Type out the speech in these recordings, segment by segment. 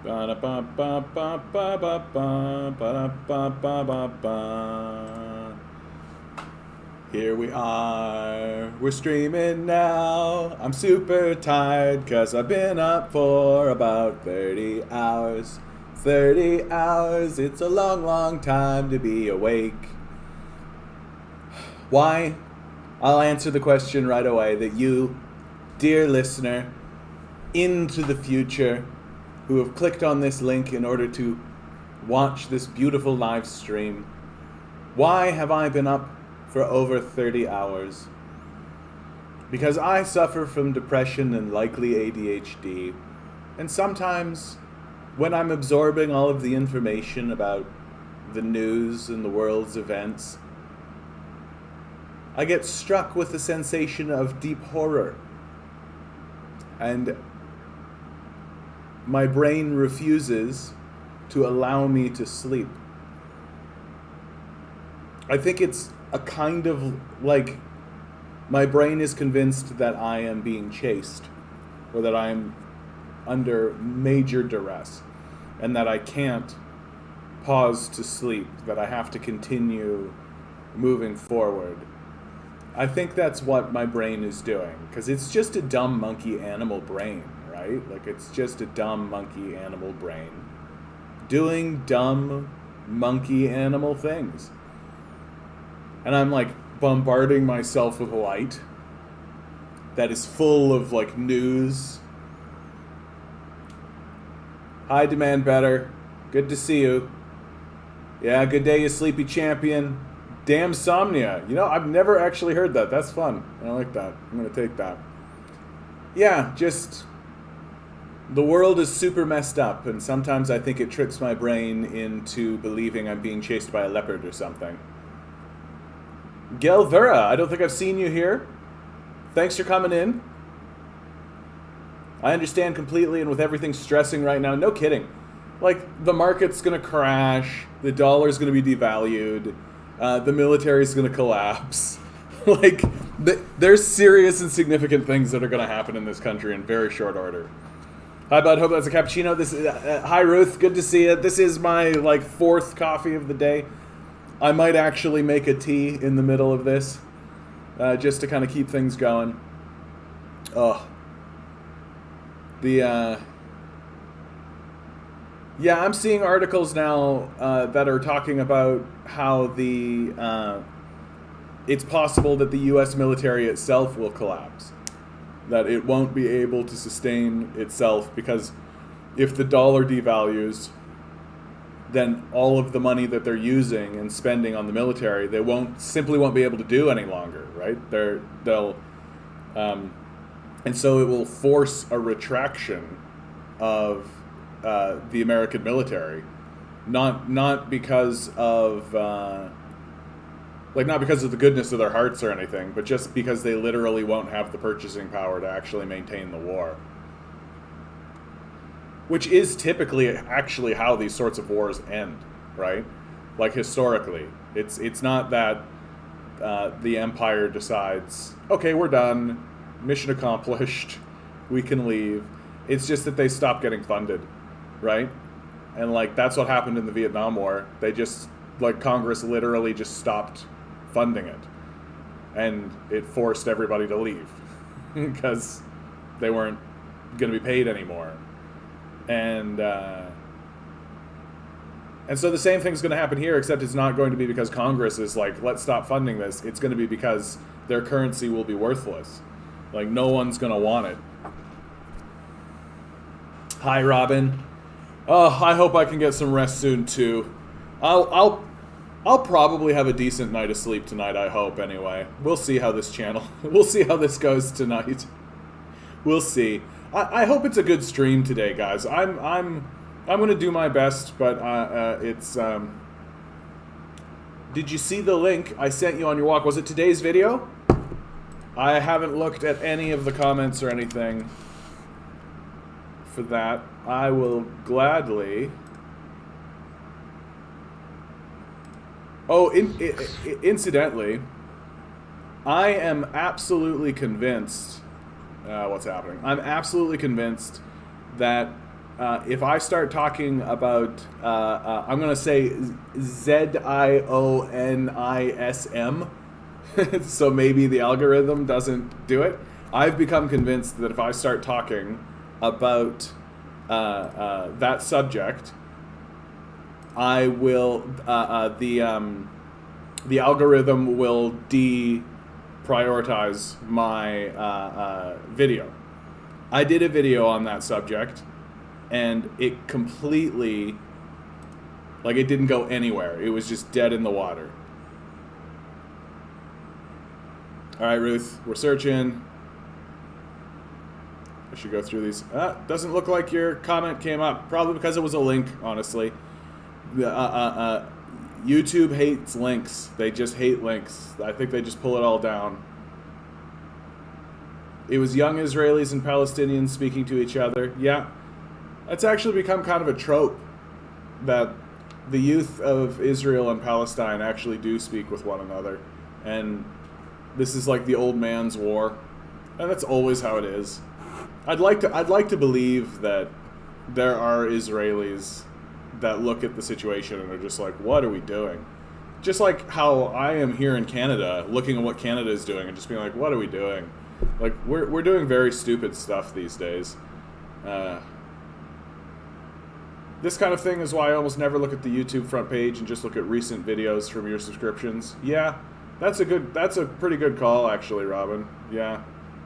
Here we are, we're streaming now. I'm super tired because I've been up for about 30 hours. 30 hours, it's a long, long time to be awake. Why? I'll answer the question right away that you, dear listener, into the future, who have clicked on this link in order to watch this beautiful live stream. Why have I been up for over 30 hours? Because I suffer from depression and likely ADHD, and sometimes when I'm absorbing all of the information about the news and the world's events, I get struck with the sensation of deep horror. And my brain refuses to allow me to sleep. I think it's a kind of like my brain is convinced that I am being chased, or that I am under major duress, and that I can't pause to sleep, that I have to continue moving forward. I think that's what my brain is doing, because it's just a dumb monkey animal brain, right? Like, it's just a dumb monkey animal brain doing dumb monkey animal things. And I'm like bombarding myself with light that is full of like news. Hi, Demand Better. Good to see you. Yeah, good day, you sleepy champion. Damn Somnia. You know, I've never actually heard that. That's fun. I like that. I'm going to take that. Yeah, just the world is super messed up, and sometimes I think it tricks my brain into believing I'm being chased by a leopard or something. Gelvera, I don't think I've seen you here. Thanks for coming in. I understand completely, and with everything stressing right now, no kidding. Like, the market's going to crash, the dollar's going to be devalued, the military's going to collapse. Like, there's serious and significant things that are going to happen in this country in very short order. Hi, bud. Hope that's a cappuccino. This is, hi, Ruth. Good to see you. This is my, like, fourth coffee of the day. I might actually make a tea in the middle of this, just to kind of keep things going. Oh. Yeah, I'm seeing articles now that are talking about how it's possible that the U.S. military itself will collapse. That it won't be able to sustain itself because if the dollar devalues, then all of the money that they're using and spending on the military, they simply won't be able to do any longer, right? And so it will force a retraction of the American military, not because of not because of the goodness of their hearts or anything, but just because they literally won't have the purchasing power to actually maintain the war. Which is typically actually how these sorts of wars end, right? Like, historically. It's not that the empire decides, okay, we're done, mission accomplished, we can leave. It's just that they stop getting funded, right? And, like, that's what happened in the Vietnam War. They just, like, Congress literally just stopped funding it. And it forced everybody to leave because they weren't going to be paid anymore. And so the same thing's going to happen here, except it's not going to be because Congress is like, let's stop funding this. It's going to be because their currency will be worthless. Like, no one's going to want it. Hi, Robin. Oh, I hope I can get some rest soon too. I'll probably have a decent night of sleep tonight, I hope, anyway. We'll see how this we'll see how this goes tonight. We'll see. I hope it's a good stream today, guys. I'm going to do my best, but it's did you see the link I sent you on your walk? Was it today's video? I haven't looked at any of the comments or anything for that. I will gladly. Oh, incidentally, I am absolutely convinced. What's happening? I'm absolutely convinced that if I start talking about, I'm going to say ZIONISM, so maybe the algorithm doesn't do it. I've become convinced that if I start talking about that subject, I will the algorithm will deprioritize my video. I did a video on that subject, and it completely, like, it didn't go anywhere. It was just dead in the water. All right, Ruth, we're searching. I should go through these. Doesn't look like your comment came up. Probably because it was a link, honestly. YouTube hates links. They just hate links. I think they just pull it all down. It was young Israelis and Palestinians speaking to each other. Yeah. It's actually become kind of a trope that the youth of Israel and Palestine actually do speak with one another. And this is like the old man's war. And that's always how it is. I'd like to believe that there are Israelis that look at the situation and are just like, what are we doing? Just like how I am here in Canada, looking at what Canada is doing and just being like, what are we doing? Like, we're doing very stupid stuff these days. This kind of thing is why I almost never look at the YouTube front page and just look at recent videos from your subscriptions. Yeah, that's a pretty good call, actually, Robin. Yeah.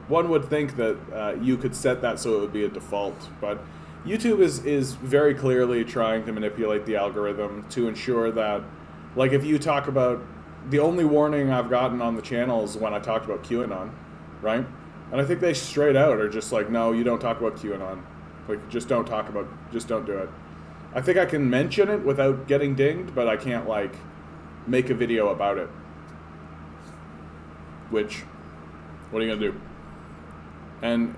One would think that you could set that so it would be a default, but YouTube is very clearly trying to manipulate the algorithm to ensure that, like, if you talk about, the only warning I've gotten on the channel is when I talked about QAnon, right? And I think they straight out are just like, no, you don't talk about QAnon. Like, just don't do it. I think I can mention it without getting dinged, but I can't, like, make a video about it. Which, what are you gonna do? And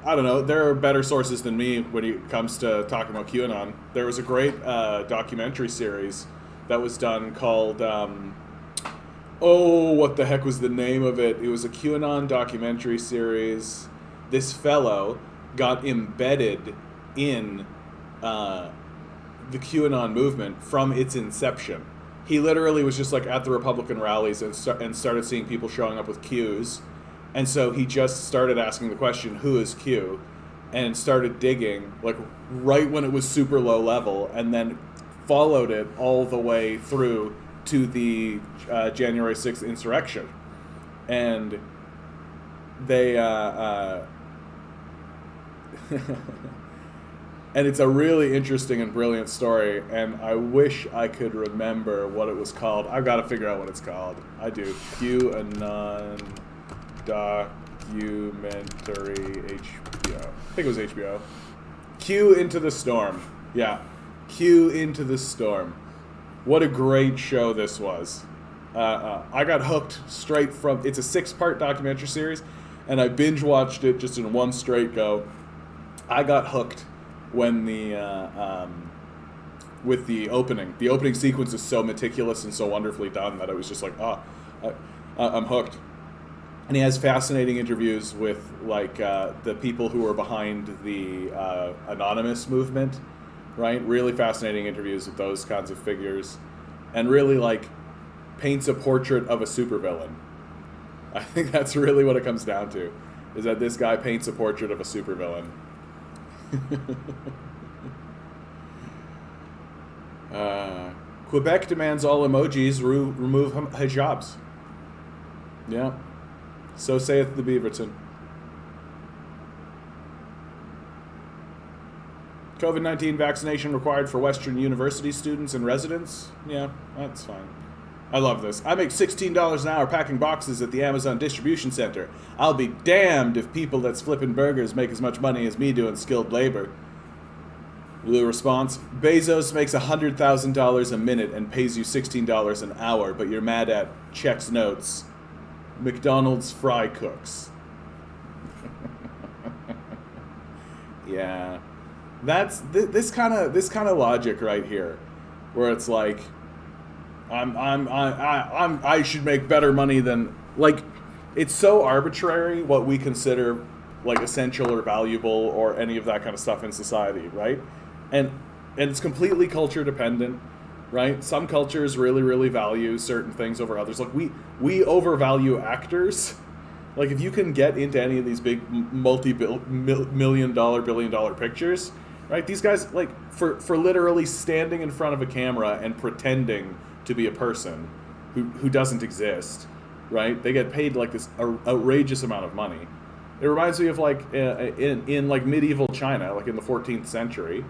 I don't know, there are better sources than me when it comes to talking about QAnon. There was a great documentary series that was done called, what the heck was the name of it? It was a QAnon documentary series. This fellow got embedded in the QAnon movement from its inception. He literally was just like at the Republican rallies and started seeing people showing up with Qs. And so he just started asking the question, who is Q? And started digging, like, right when it was super low level, and then followed it all the way through to the January 6th insurrection. And they... and it's a really interesting and brilliant story, and I wish I could remember what it was called. I've got to figure out what it's called. I do. QAnon documentary HBO. I think it was HBO. Q Into the Storm. Yeah. Q Into the Storm. What a great show this was. I got hooked straight from... It's a 6-part documentary series, and I binge-watched it just in one straight go. I got hooked when with the opening. The opening sequence is so meticulous and so wonderfully done that I was just like, I'm hooked. And he has fascinating interviews with, like, the people who are behind the anonymous movement, right? Really fascinating interviews with those kinds of figures, and really, like, paints a portrait of a supervillain. I think that's really what it comes down to, is that this guy paints a portrait of a supervillain. Quebec demands all emojis remove hijabs. Yeah. So saith the Beaverton. COVID-19 vaccination required for Western University students and residents. Yeah, that's fine. I love this. I make $16 an hour packing boxes at the Amazon distribution center. I'll be damned if people that's flipping burgers make as much money as me doing skilled labor. The response, Bezos makes $100,000 a minute and pays you $16 an hour, but you're mad at checks notes. McDonald's fry cooks. Yeah. That's this kind of logic right here, where it's like, I should make better money than, like, it's so arbitrary what we consider like essential or valuable or any of that kind of stuff in society, right? And it's completely culture dependent, right? Some cultures really, really value certain things over others. Like we overvalue actors. Like if you can get into any of these big multi-million dollar, billion-dollar pictures, right? These guys, like for literally standing in front of a camera and pretending to be a person who doesn't exist, right? They get paid like this outrageous amount of money. It reminds me of like in like medieval China, like in the 14th century,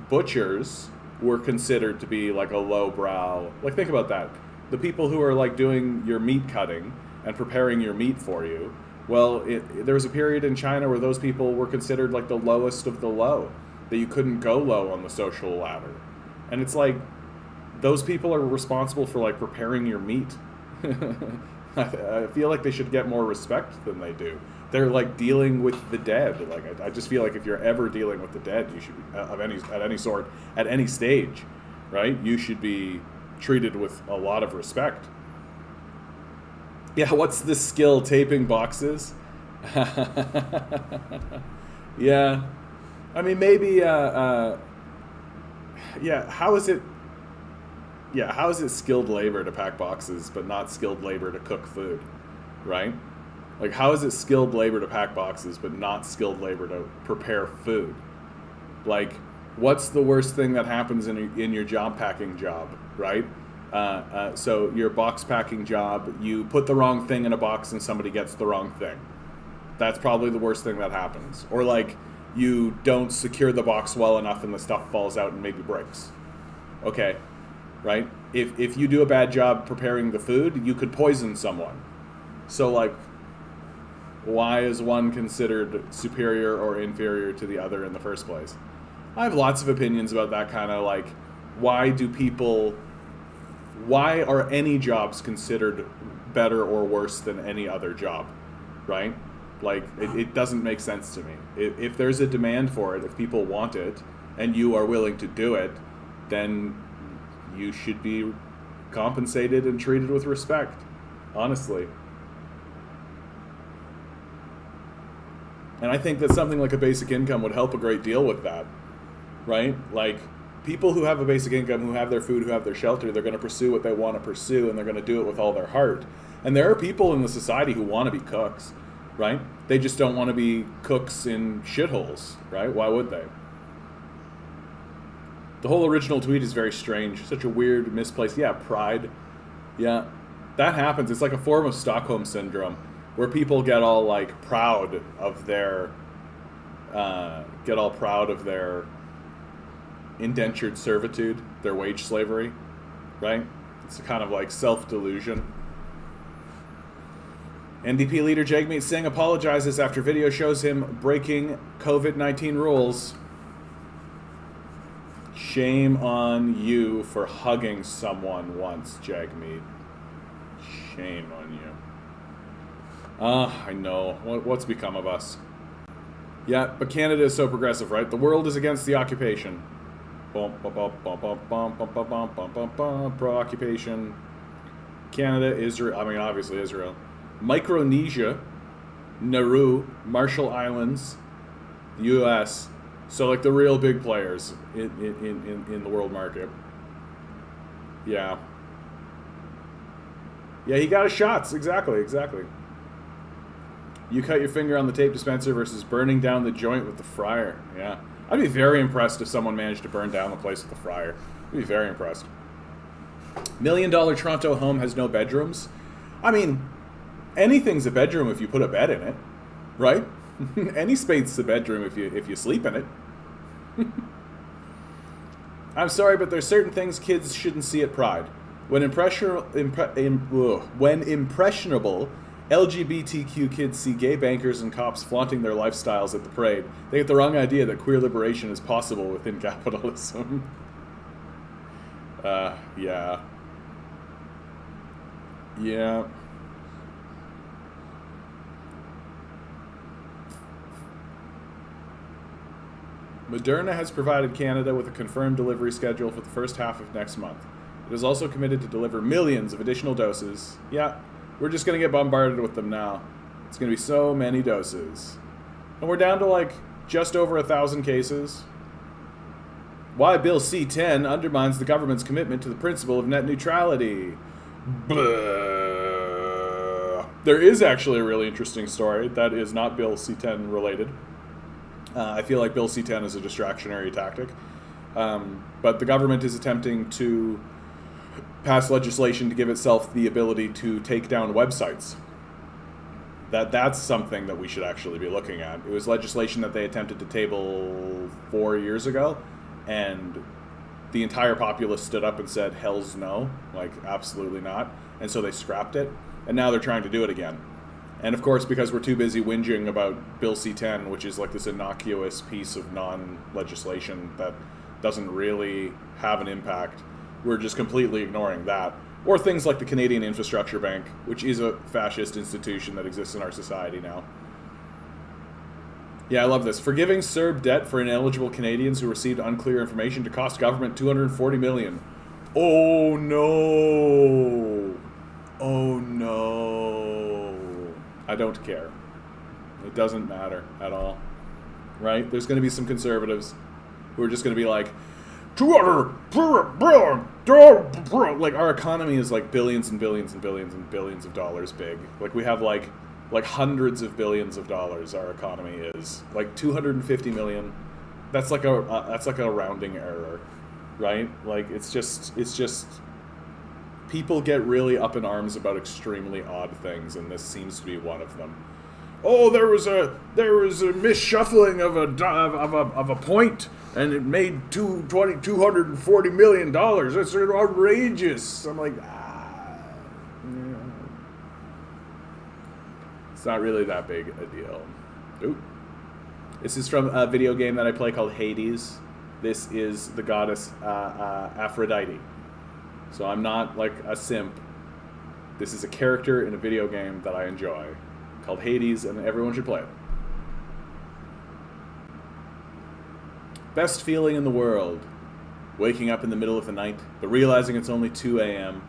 butchers were considered to be like a lowbrow. Like think about that. The people who are like doing your meat cutting and preparing your meat for you. Well, there was a period in China where those people were considered like the lowest of the low, that you couldn't go low on the social ladder. And it's like, those people are responsible for like preparing your meat. I feel like they should get more respect than they do. They're like dealing with the dead. Like I just feel like if you're ever dealing with the dead, you should be, at any sort, at any stage, right? You should be treated with a lot of respect. Yeah, what's the skill? Taping boxes? Yeah. I mean, maybe, yeah, how is it skilled labor to pack boxes, but not skilled labor to cook food, right? Like, how is it skilled labor to pack boxes, but not skilled labor to prepare food? Like, what's the worst thing that happens in your job packing job, right? So your box packing job, you put the wrong thing in a box and somebody gets the wrong thing. That's probably the worst thing that happens. Or like you don't secure the box well enough and the stuff falls out and maybe breaks. Okay, right? If you do a bad job preparing the food, you could poison someone. So like, why is one considered superior or inferior to the other in the first place? I have lots of opinions about that kind of like, why are any jobs considered better or worse than any other job, right? Like, it doesn't make sense to me. If there's a demand for it, if people want it, and you are willing to do it, then you should be compensated and treated with respect, honestly. And I think that something like a basic income would help a great deal with that, right? Like, people who have a basic income, who have their food, who have their shelter, they're going to pursue what they want to pursue, and they're going to do it with all their heart. And there are people in the society who want to be cooks, right? They just don't want to be cooks in shitholes, right? Why would they? The whole original tweet is very strange. Such a weird, misplaced, pride. Yeah, that happens. It's like a form of Stockholm Syndrome, where people get all, like, proud of their indentured servitude, their wage slavery, right? It's a kind of like self-delusion. NDP leader Jagmeet Singh apologizes after video shows him breaking COVID-19 rules. Shame on you for hugging someone once, Jagmeet. Shame on you. I know. What's become of us? Yeah, but Canada is so progressive, right? The world is against the occupation. Pro-occupation. Canada, Israel, obviously Israel. Micronesia, Nauru, Marshall Islands, the U.S. So, like, the real big players in the world market. Yeah. Yeah, he got his shots. Exactly. You cut your finger on the tape dispenser versus burning down the joint with the fryer. Yeah. I'd be very impressed if someone managed to burn down the place with the fryer. I'd be very impressed. $1 million Toronto home has no bedrooms. I mean, anything's a bedroom if you put a bed in it, right? Any space's a bedroom if you sleep in it. I'm sorry, but there's certain things kids shouldn't see at Pride. When impressionable LGBTQ kids see gay bankers and cops flaunting their lifestyles at the parade, they get the wrong idea that queer liberation is possible within capitalism. Yeah. Moderna has provided Canada with a confirmed delivery schedule for the first half of next month. It is also committed to deliver millions of additional doses. Yeah, we're just going to get bombarded with them now. It's going to be so many doses. And we're down to like just over 1,000 cases. Why Bill C-10 undermines the government's commitment to the principle of net neutrality. Blah. There is actually a really interesting story that is not Bill C-10 related. I feel like Bill C-10 is a distractionary tactic. But the government is attempting to pass legislation to give itself the ability to take down websites. That's something that we should actually be looking at. It was legislation that they attempted to table 4 years ago, and the entire populace stood up and said, hell's no, like absolutely not. And so they scrapped it, and now they're trying to do it again. And of course, because we're too busy whinging about Bill C-10, which is like this innocuous piece of non-legislation that doesn't really have an impact, we're just completely ignoring that. Or things like the Canadian Infrastructure Bank, which is a fascist institution that exists in our society now. Yeah, I love this. Forgiving CERB debt for ineligible Canadians who received unclear information to cost government $240 million. Oh no! Oh no! I don't care. It doesn't matter at all. Right? There's going to be some conservatives who are just going to be like, like our economy is like billions and billions and billions and billions of dollars big. Like we have like hundreds of billions of dollars. Our economy is like 250 million. That's like a rounding error, right? Like it's just people get really up in arms about extremely odd things, and this seems to be one of them. Oh, there was a misshuffling of a point, and it made $240 million. That's outrageous. I'm like, it's not really that big a deal. Ooh. This is from a video game that I play called Hades. This is the goddess Aphrodite. So I'm not like a simp. This is a character in a video game that I enjoy, called Hades, and everyone should play it. Best feeling in the world. Waking up in the middle of the night, but realizing it's only 2 a.m.,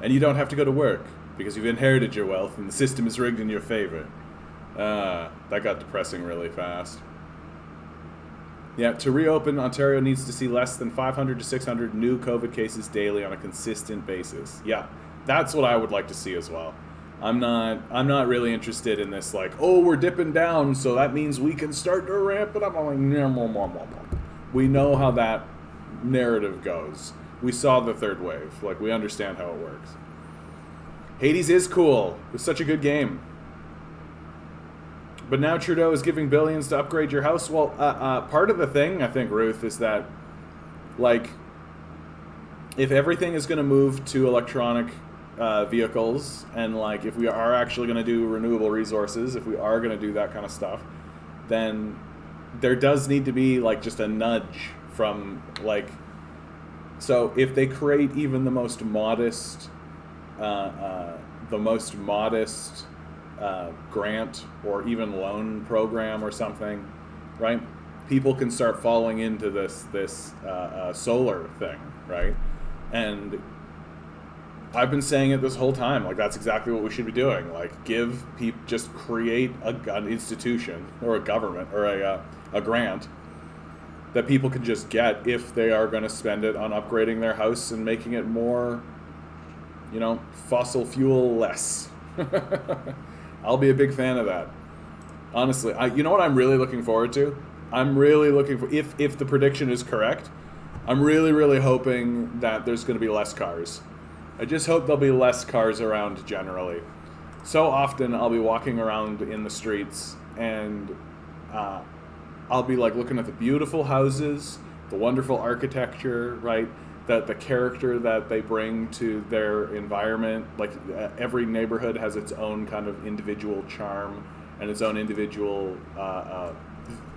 and you don't have to go to work, because you've inherited your wealth and the system is rigged in your favor. That got depressing really fast. Yeah, to reopen, Ontario needs to see less than 500 to 600 new COVID cases daily on a consistent basis. Yeah, that's what I would like to see as well. I'm not really interested in this, like, oh, we're dipping down, so that means we can start to ramp it up. I'm like, we know how that narrative goes. We saw the third wave. Like, we understand how it works. Hades is cool. It's such a good game. But now Trudeau is giving billions to upgrade your house. Well, part of the thing, I think, Ruth, is that, like, if everything is going to move to electronic vehicles, and like if we are actually going to do renewable resources, if we are going to do that kind of stuff, then there does need to be like just a nudge from like, so if they create even the most modest grant or even loan program or something, right? People can start falling into this solar thing, right? And I've been saying it this whole time. Like, that's exactly what we should be doing. Like, just create an institution or a government or a grant that people can just get if they are going to spend it on upgrading their house and making it more, fossil fuel less. I'll be a big fan of that. Honestly, you know what I'm really looking forward to? I'm really looking for, if the prediction is correct, I'm really, really hoping that there's going to be less cars. I just hope there'll be less cars around generally. So often I'll be walking around in the streets and I'll be like looking at the beautiful houses, the wonderful architecture, right? The character that they bring to their environment. Like every neighborhood has its own kind of individual charm and its own individual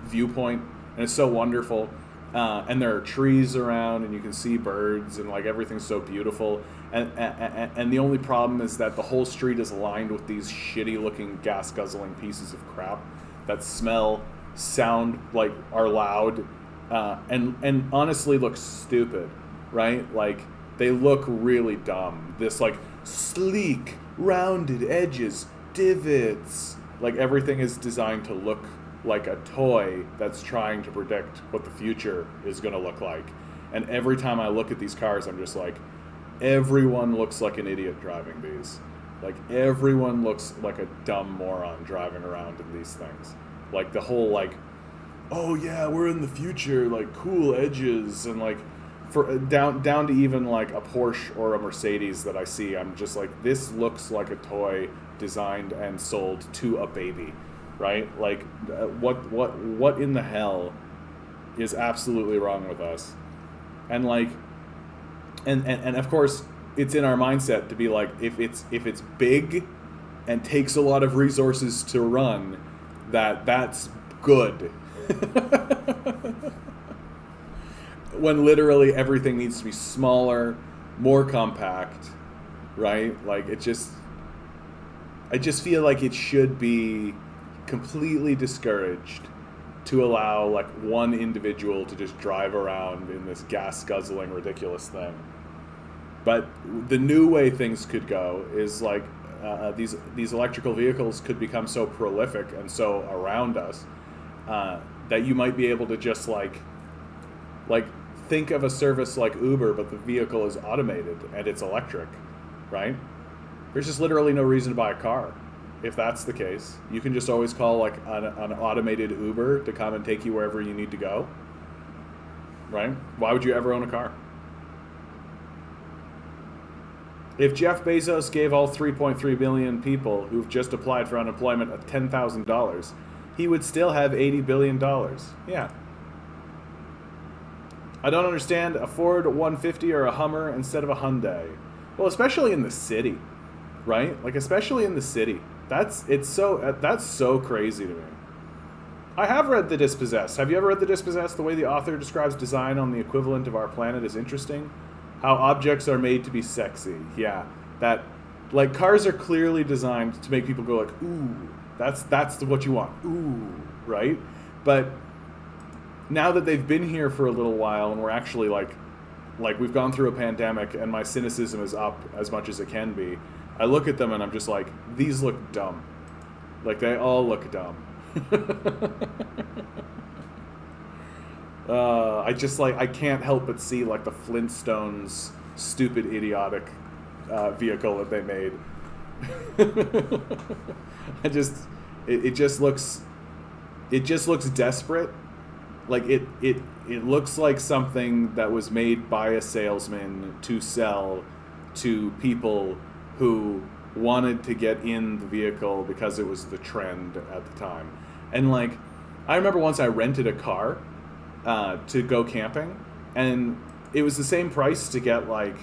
viewpoint, and it's so wonderful. And there are trees around, and you can see birds, and like everything's so beautiful. And the only problem is that the whole street is lined with these shitty-looking, gas-guzzling pieces of crap that smell, sound like are loud, and honestly look stupid, right? Like they look really dumb. This like sleek, rounded edges, divots, Like everything is designed to look like a toy that's trying to predict what the future is going to look like. And every time I look at these cars, I'm just like, everyone looks like an idiot driving these. Like everyone looks like a dumb moron driving around in these things. Like the whole like, oh yeah, we're in the future, like cool edges, and like for down to even like a Porsche or a Mercedes that I see, I'm just like, this looks like a toy designed and sold to a baby, right? Like what in the hell is absolutely wrong with us? And like and of course it's in our mindset to be like, if it's big and takes a lot of resources to run, that's good. When literally everything needs to be smaller, more compact, right? Like I just feel like it should be completely discouraged to allow like one individual to just drive around in this gas guzzling ridiculous thing. But the new way things could go is like these electrical vehicles could become so prolific and so around us that you might be able to just like think of a service like Uber, but the vehicle is automated and it's electric, right? There's just literally no reason to buy a car. If that's the case, you can just always call like an automated Uber to come and take you wherever you need to go, right? Why would you ever own a car? If Jeff Bezos gave all 3.3 billion people who've just applied for unemployment $10,000, he would still have $80 billion. Yeah. I don't understand a Ford 150 or a Hummer instead of a Hyundai. Well, especially in the city, right? Like, especially in the city. That's so crazy to me. I have read The Dispossessed. Have you ever read The Dispossessed? The way the author describes design on the equivalent of our planet is interesting. How objects are made to be sexy. Yeah. That, like, cars are clearly designed to make people go like, ooh, that's what you want. Ooh, right? But now that they've been here for a little while and we're actually like we've gone through a pandemic and my cynicism is up as much as it can be, I look at them and I'm just like, these look dumb. Like, they all look dumb. I can't help but see like the Flintstones stupid idiotic vehicle that they made. It just looks desperate. Like it looks like something that was made by a salesman to sell to people who wanted to get in the vehicle because it was the trend at the time. And like, I remember once I rented a car to go camping, and it was the same price to get like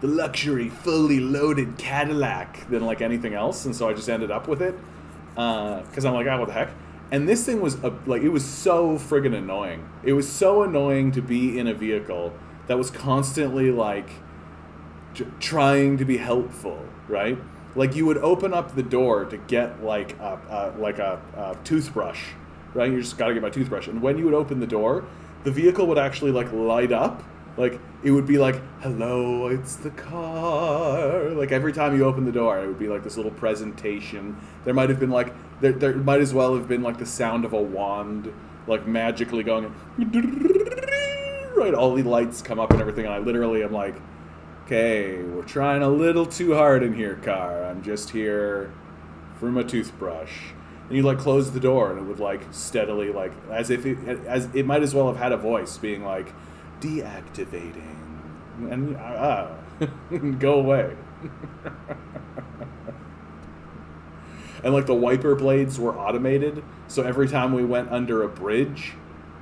the luxury fully loaded Cadillac than like anything else, and so I just ended up with it because I'm like, what the heck. And this thing was it was so friggin' annoying. It was so annoying to be in a vehicle that was constantly like trying to be helpful, right? Like, you would open up the door to get like a toothbrush, right? You just gotta get my toothbrush, and when you would open the door, the vehicle would actually like light up. Like, it would be like, hello, it's the car. Like, every time you open the door, it would be like this little presentation. There might have been like, there might as well have been like the sound of a wand, like magically going, right? All the lights come up and everything. And I literally am like, okay, we're trying a little too hard in here, car. I'm just here for my toothbrush. And you like close the door, and it would like steadily, like, as it might as well have had a voice being like, deactivating, and go away. And like the wiper blades were automated, so every time we went under a bridge,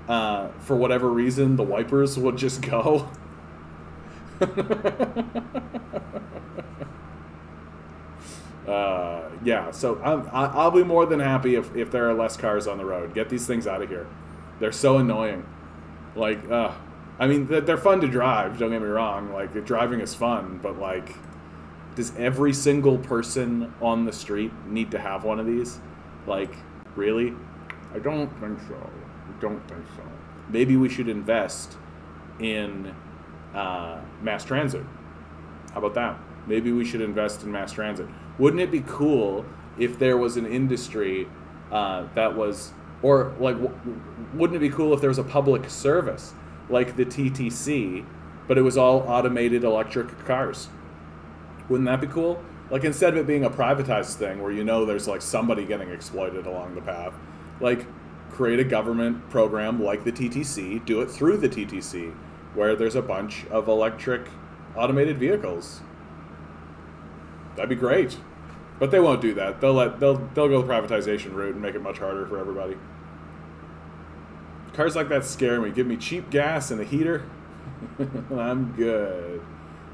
for whatever reason, the wipers would just go. Yeah, so I'll be more than happy if there are less cars on the road. Get these things out of here. They're so annoying. Like, I mean, they're fun to drive, don't get me wrong. Like, driving is fun, but like, does every single person on the street need to have one of these? Like, really? I don't think so. Maybe we should invest in mass transit. How about that? Maybe we should invest in mass transit. Wouldn't it be cool if there was an industry that was, or like, wouldn't it be cool if there was a public service like the TTC, but it was all automated electric cars? Wouldn't that be cool? Like, instead of it being a privatized thing where there's like somebody getting exploited along the path, like create a government program like the TTC, do it through the TTC, where there's a bunch of electric automated vehicles. That'd be great. But they won't do that. They'll go the privatization route and make it much harder for everybody. Cars like that scare me. Give me cheap gas and a heater. I'm good.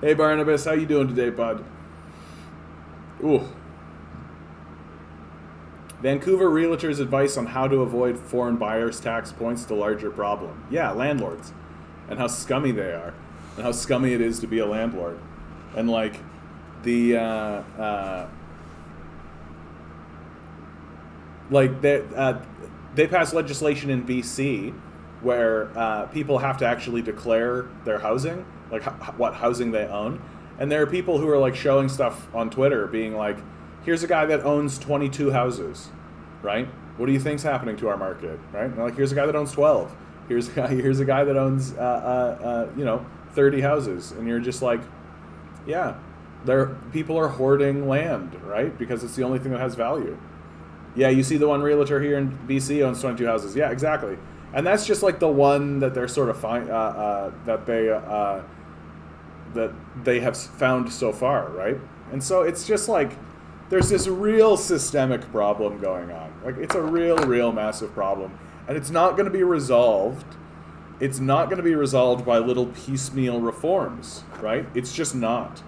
Hey Barnabas, how you doing today, bud? Ooh. Vancouver realtors' advice on how to avoid foreign buyers tax points to larger problem. Yeah, landlords. And how scummy they are. And how scummy it is to be a landlord. And like they passed legislation in BC where people have to actually declare their housing, like what housing they own. And there are people who are like showing stuff on Twitter being like, here's a guy that owns 22 houses, right? What do you think's happening to our market, right? And like, here's a guy that owns 12. Here's a guy that owns 30 houses. And you're just like, yeah, people are hoarding land, right? Because it's the only thing that has value. Yeah, you see the one realtor here in BC owns 22 houses. Yeah, exactly. And that's just like the one that they're sort of that they have found so far, right? And so it's just like there's this real systemic problem going on. Like it's a real massive problem, and it's not going to be resolved. It's not going to be resolved by little piecemeal reforms, right? It's just not.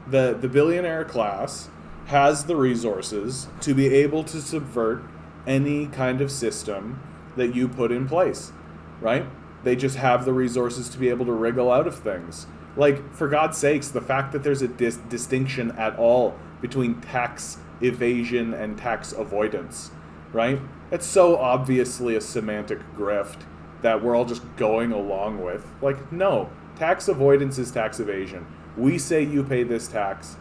The billionaire class has the resources to be able to subvert any kind of system that you put in place, right? They just have the resources to be able to wriggle out of things. Like, for God's sakes, the fact that there's a distinction at all between tax evasion and tax avoidance, right? It's so obviously a semantic grift that we're all just going along with. Like, no, tax avoidance is tax evasion. We say you pay this tax.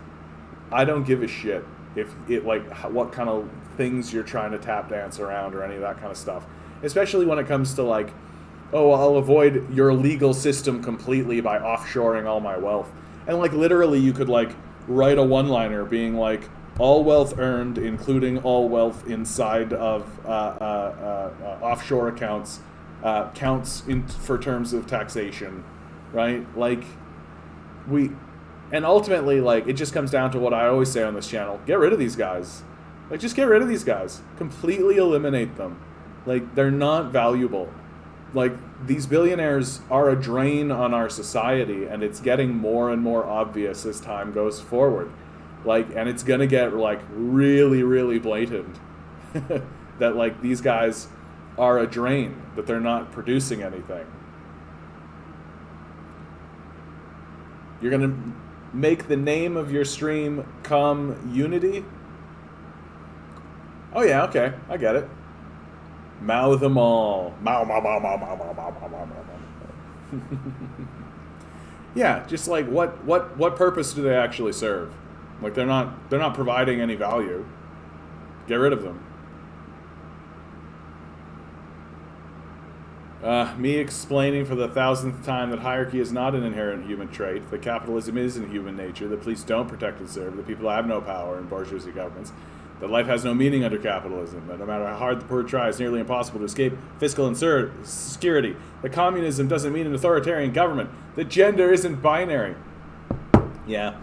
I don't give a shit if it, like, what kind of things you're trying to tap dance around or any of that kind of stuff. Especially when it comes to, like, oh, I'll avoid your legal system completely by offshoring all my wealth. And, like, literally you could, like, write a one-liner being like, all wealth earned, including all wealth inside of offshore accounts, counts for terms of taxation, right? Like, and ultimately, like, it just comes down to what I always say on this channel. Get rid of these guys. Like, just get rid of these guys. Completely eliminate them. Like, they're not valuable. Like, these billionaires are a drain on our society, and it's getting more and more obvious as time goes forward. Like, and it's gonna get, like, really blatant that, like, these guys are a drain, that they're not producing anything. You're gonna make the name of your stream Unity? Oh yeah, okay, I get it. Mow them all. Mow. Yeah, just like what purpose do they actually serve? Like they're not providing any value. Get rid of them. Me explaining for the 1,000th time that hierarchy is not an inherent human trait, that capitalism is in human nature, that police don't protect and serve, that people have no power in bourgeoisie governments, that life has no meaning under capitalism, that no matter how hard the poor try, it's nearly impossible to escape fiscal insecurity, that communism doesn't mean an authoritarian government, that gender isn't binary. Yeah.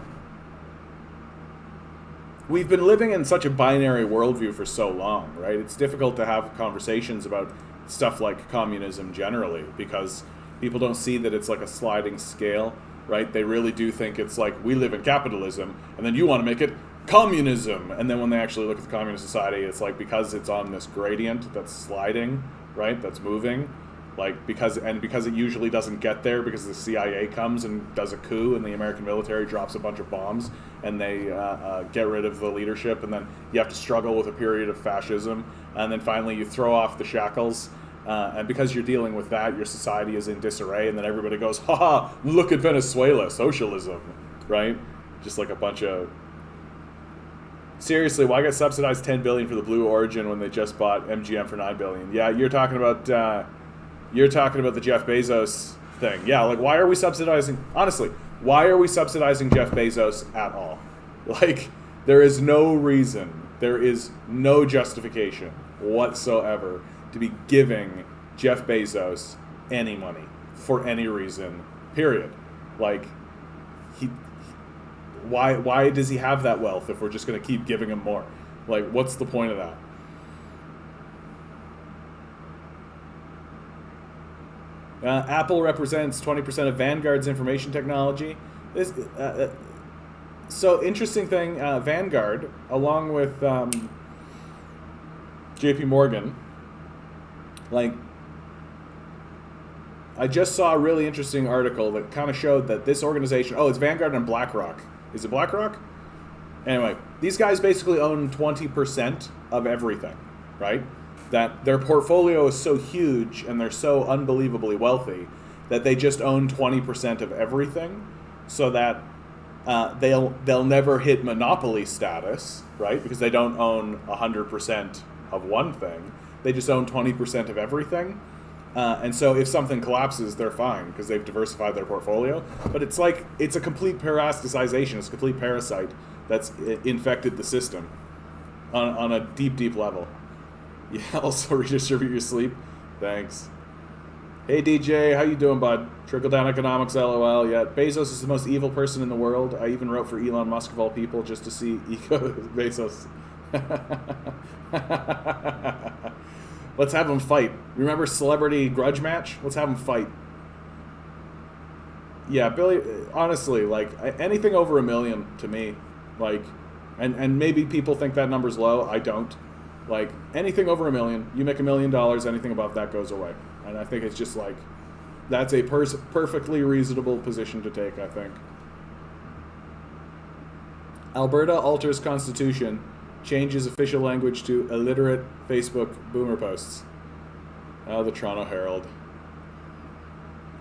We've been living in such a binary worldview for so long, right? It's difficult to have conversations about stuff like communism generally because people don't see that it's like a sliding scale, right? They really do think it's like we live in capitalism and then you want to make it communism, and then when they actually look at the communist society, it's like because it's on this gradient that's sliding, right? That's moving, like because it usually doesn't get there because the CIA comes and does a coup and the American military drops a bunch of bombs and they get rid of the leadership, and then you have to struggle with a period of fascism, and then finally you throw off the shackles, and because you're dealing with that, your society is in disarray, and then everybody goes, haha, look at Venezuela, socialism, right? Just like a bunch of Seriously, why get subsidized $10 billion for the Blue Origin when they just bought MGM for $9 billion? Yeah, you're talking about the Jeff Bezos thing. Yeah, like why are we subsidizing? Honestly, why are we subsidizing Jeff Bezos at all? Like, there is no reason, there is no justification whatsoever to be giving Jeff Bezos any money for any reason. Period. Like, why does he have that wealth if we're just going to keep giving him more? Like, what's the point of that? Apple represents 20% of Vanguard's information technology. So interesting thing, Vanguard, along with JP Morgan, like, I just saw a really interesting article that kind of showed that this organization, it's Vanguard and BlackRock. Is it BlackRock? Anyway, these guys basically own 20% of everything, right? That their portfolio is so huge and they're so unbelievably wealthy that they just own 20% of everything, so that they'll never hit monopoly status, right? Because they don't own 100% of one thing. They just own 20% of everything. And so if something collapses, they're fine because they've diversified their portfolio. But it's like, it's a complete parasiticization. It's a complete parasite that's infected the system on a deep, deep level. Yeah, also redistribute your sleep. Thanks. Hey DJ, how you doing, bud? Trickle down economics, LOL. Yeah, Bezos is the most evil person in the world. I even wrote for Elon Musk of all people just to see Bezos. Let's have them fight. Remember Celebrity Grudge Match? Let's have them fight. Yeah, Billy, honestly, like, anything over 1 million to me, like, and maybe people think that number's low. I don't. Like, anything over 1 million, you make $1 million, anything above that goes away. And I think it's just like, that's a perfectly reasonable position to take, I think. Alberta alters constitution, changes official language to illiterate Facebook boomer posts. Oh, the Toronto Herald.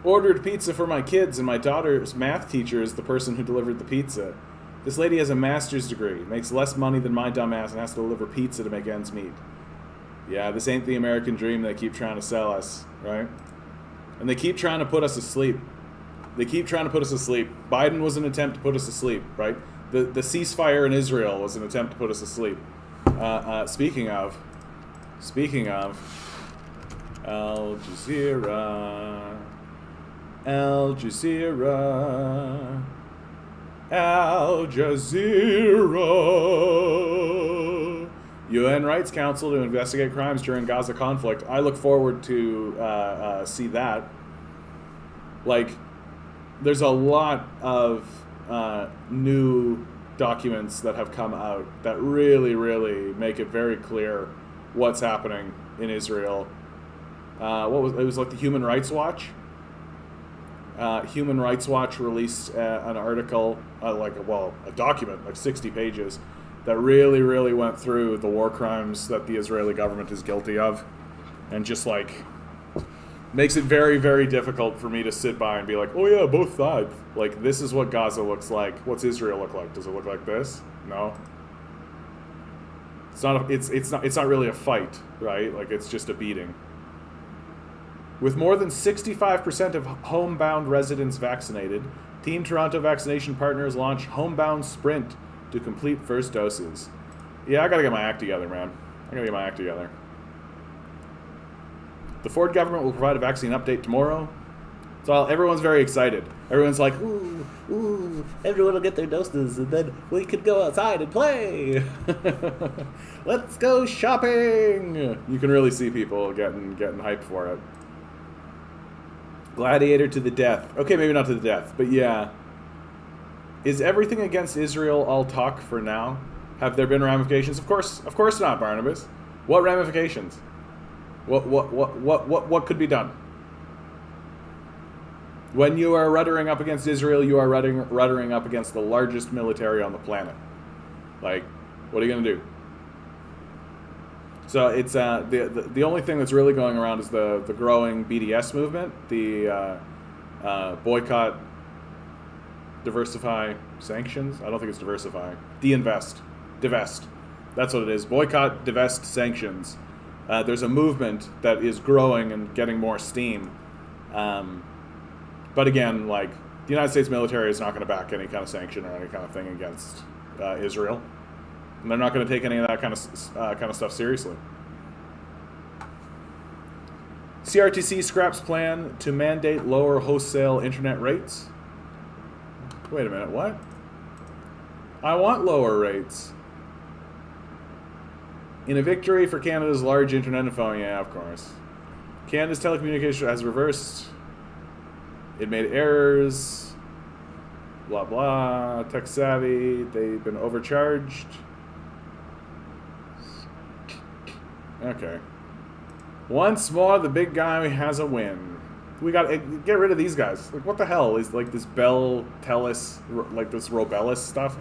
Ordered pizza for my kids, and my daughter's math teacher is the person who delivered the pizza. This lady has a master's degree, makes less money than my dumbass, and has to deliver pizza to make ends meet. Yeah, this ain't the American dream they keep trying to sell us, right? And they keep trying to put us asleep. Biden was an attempt to put us asleep, right? The ceasefire in Israel was an attempt to put us asleep. Speaking of, Al Jazeera. Al Jazeera. UN Rights Council to investigate crimes during Gaza conflict. I look forward to see that. Like, there's a lot of new documents that have come out that really, really make it very clear what's happening in Israel. It was like the Human Rights Watch. Human Rights Watch released an article, a document, like 60 pages, that really, really went through the war crimes that the Israeli government is guilty of, and just like makes it very, very difficult for me to sit by and be like, oh yeah, both sides. Like, this is what Gaza looks like. What's Israel look like? Does it look like this? No. It's not really a fight, right? Like, it's just a beating. With more than 65% of homebound residents vaccinated, Team Toronto vaccination partners launch homebound sprint to complete first doses. Yeah, I gotta get my act together, man. The Ford government will provide a vaccine update tomorrow. So everyone's very excited. Everyone's like, ooh, everyone will get their doses, and then we could go outside and play. Let's go shopping. You can really see people getting hyped for it. Gladiator to the death. Okay, maybe not to the death, but yeah. Is everything against Israel all talk for now? Have there been ramifications? Of course not, Barnabas. What ramifications? What could be done? When you are ruddering up against Israel, you are ruddering up against the largest military on the planet. Like, what are you going to do? So it's the only thing that's really going around is the growing BDS movement, the boycott, diversify, sanctions. I don't think it's diversify. De-invest. Divest. That's what it is. Boycott, divest, sanctions. There's a movement that is growing and getting more steam. But again, like, the United States military is not going to back any kind of sanction or any kind of thing against Israel. And they're not going to take any of that kind of stuff seriously. CRTC scraps plan to mandate lower wholesale internet rates. Wait a minute, what? I want lower rates. In a victory for Canada's large internet and phone, yeah, of course. Canada's telecommunication has reversed. It made errors. Blah, blah. Tech savvy. They've been overcharged. Okay. Once more, the big guy has a win. We got to get rid of these guys. Like, what the hell is like this Bell, Telus, like this Robellus stuff?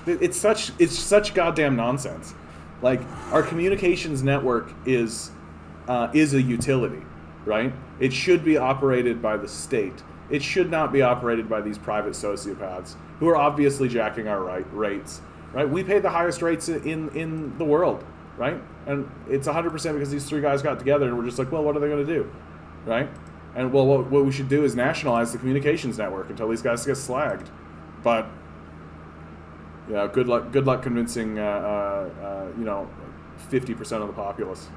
It's such goddamn nonsense. Like, our communications network is a utility, right? It should be operated by the state. It should not be operated by these private sociopaths who are obviously jacking our rates, right? We pay the highest rates in the world, right? And it's 100% because these three guys got together and we're just like, well, what are they going to do, right? And well, what we should do is nationalize the communications network until these guys get slagged. But yeah, good luck convincing 50% of the populace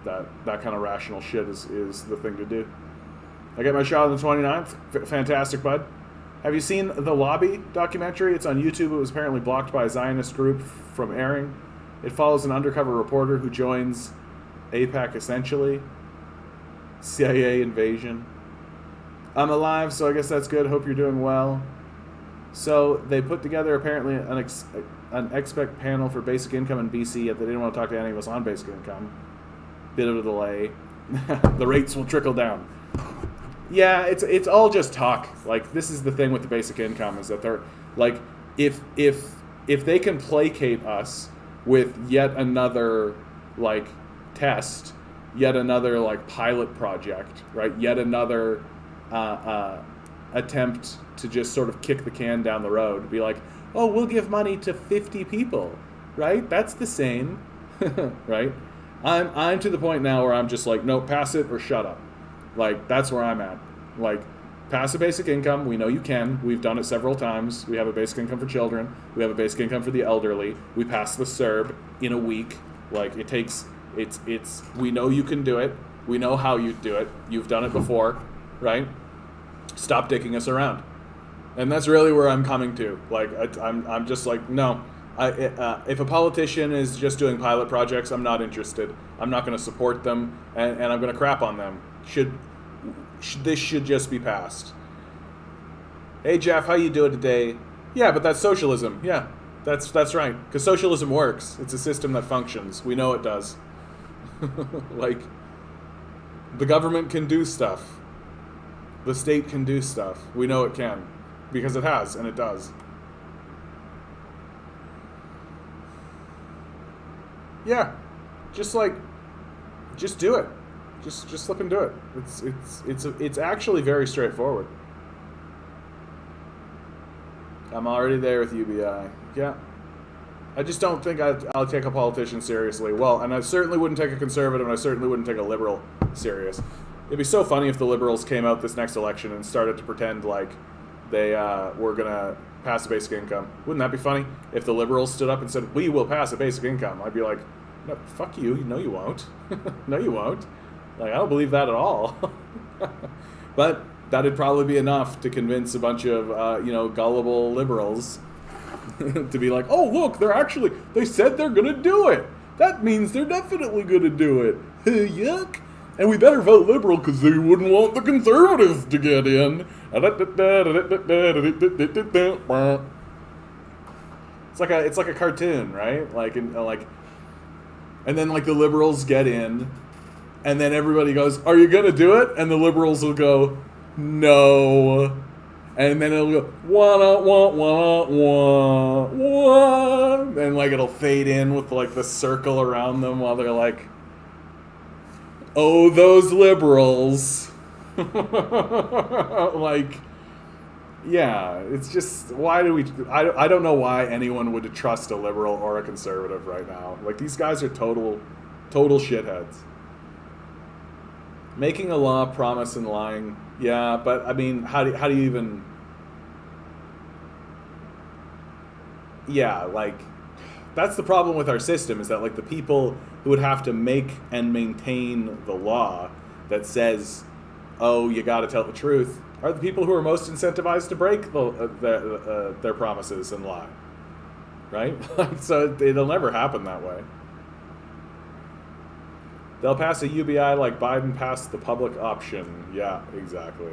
that kind of rational shit is the thing to do. I get my shot on the 29th. Fantastic, bud. Have you seen the Lobby documentary? It's on YouTube. It was apparently blocked by a Zionist group from airing. It follows an undercover reporter who joins AIPAC essentially. CIA invasion. I'm alive, so I guess that's good. Hope you're doing well. So they put together apparently an expert panel for basic income in BC, yet they didn't want to talk to any of us on basic income. Bit of a delay. The rates will trickle down. Yeah, it's all just talk. Like, this is the thing with the basic income, is that they're like, if they can placate us with yet another like test, yet another like pilot project, right? Yet another attempt to just sort of kick the can down the road, be like, oh, we'll give money to 50 people, right? That's the same, right? I'm to the point now where I'm just like, no, pass it or shut up. Like, that's where I'm at. Like, pass a basic income. We know you can. We've done it several times. We have a basic income for children. We have a basic income for the elderly. We passed the CERB in a week. Like, it takes, we know you can do it. We know how you do it. You've done it before, right? Stop dicking us around. And that's really where I'm coming to. Like, I'm just like, no. If a politician is just doing pilot projects, I'm not interested. I'm not going to support them, and I'm going to crap on them. This should just be passed. Hey Jeff, how you doing today? Yeah, but that's socialism. Yeah, that's right. Because socialism works. It's a system that functions. We know it does. Like, the government can do stuff. The state can do stuff. We know it can. Because it has, and it does. Yeah. Just do it. Just look and do it. It's actually very straightforward. I'm already there with UBI. Yeah. I just don't think I'll take a politician seriously. Well, and I certainly wouldn't take a conservative, and I certainly wouldn't take a liberal serious. It'd be so funny if the liberals came out this next election and started to pretend like they were going to pass a basic income. Wouldn't that be funny? If the liberals stood up and said, we will pass a basic income. I'd be like, no, fuck you. No, you won't. No, you won't. Like, I don't believe that at all. But that'd probably be enough to convince a bunch of, gullible liberals to be like, oh, look, they said they're going to do it. That means they're definitely going to do it. Yuck. And we better vote liberal because they wouldn't want the conservatives to get in. It's like a cartoon, right? And then like the liberals get in, and then everybody goes, "Are you gonna do it?" And the liberals will go, "No." And then it'll go, "Wah wah wah wah wah," and like it'll fade in with like the circle around them while they're like, "Oh, those liberals." Like, Yeah, it's just, why do we, I don't know why anyone would trust a liberal or a conservative right now. Like, these guys are total shitheads. Making a law, promise, and lying. Yeah, but I mean, how do you even, yeah, like, that's the problem with our system, is that, like, the people who would have to make and maintain the law that says, oh, you got to tell the truth, are the people who are most incentivized to break their promises and lie, right? So it'll never happen that way. They'll pass a UBI like Biden passed the public option. Yeah, exactly,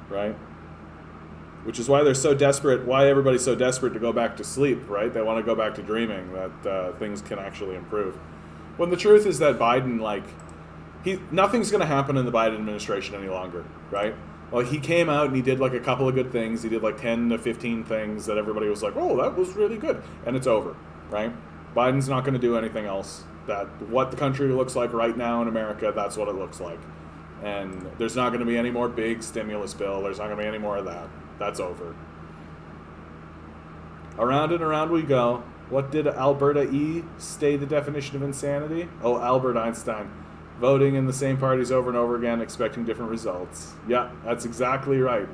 right? Which is why they're so desperate, why everybody's so desperate to go back to sleep, right? They want to go back to dreaming that things can actually improve. When the truth is that Biden, like, nothing's going to happen in the Biden administration any longer, right? Well, he came out and he did like a couple of good things. He did like 10 to 15 things that everybody was like, oh, that was really good. And it's over, right? Biden's not going to do anything else. That what the country looks like right now in America, that's what it looks like. And there's not going to be any more big stimulus bill. There's not going to be any more of that. That's over. Around and around we go. What did Alberta E say the definition of insanity? Oh, Albert Einstein. Voting in the same parties over and over again, expecting different results. Yeah, that's exactly right.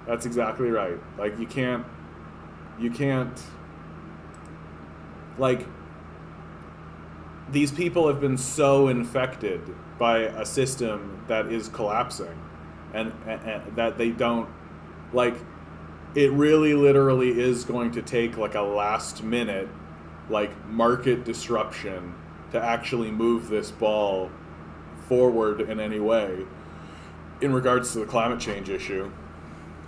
Like, you can't, like, these people have been so infected by a system that is collapsing, and that they don't, like, it really literally is going to take like a last minute, like, market disruption to actually move this ball forward in any way in regards to the climate change issue.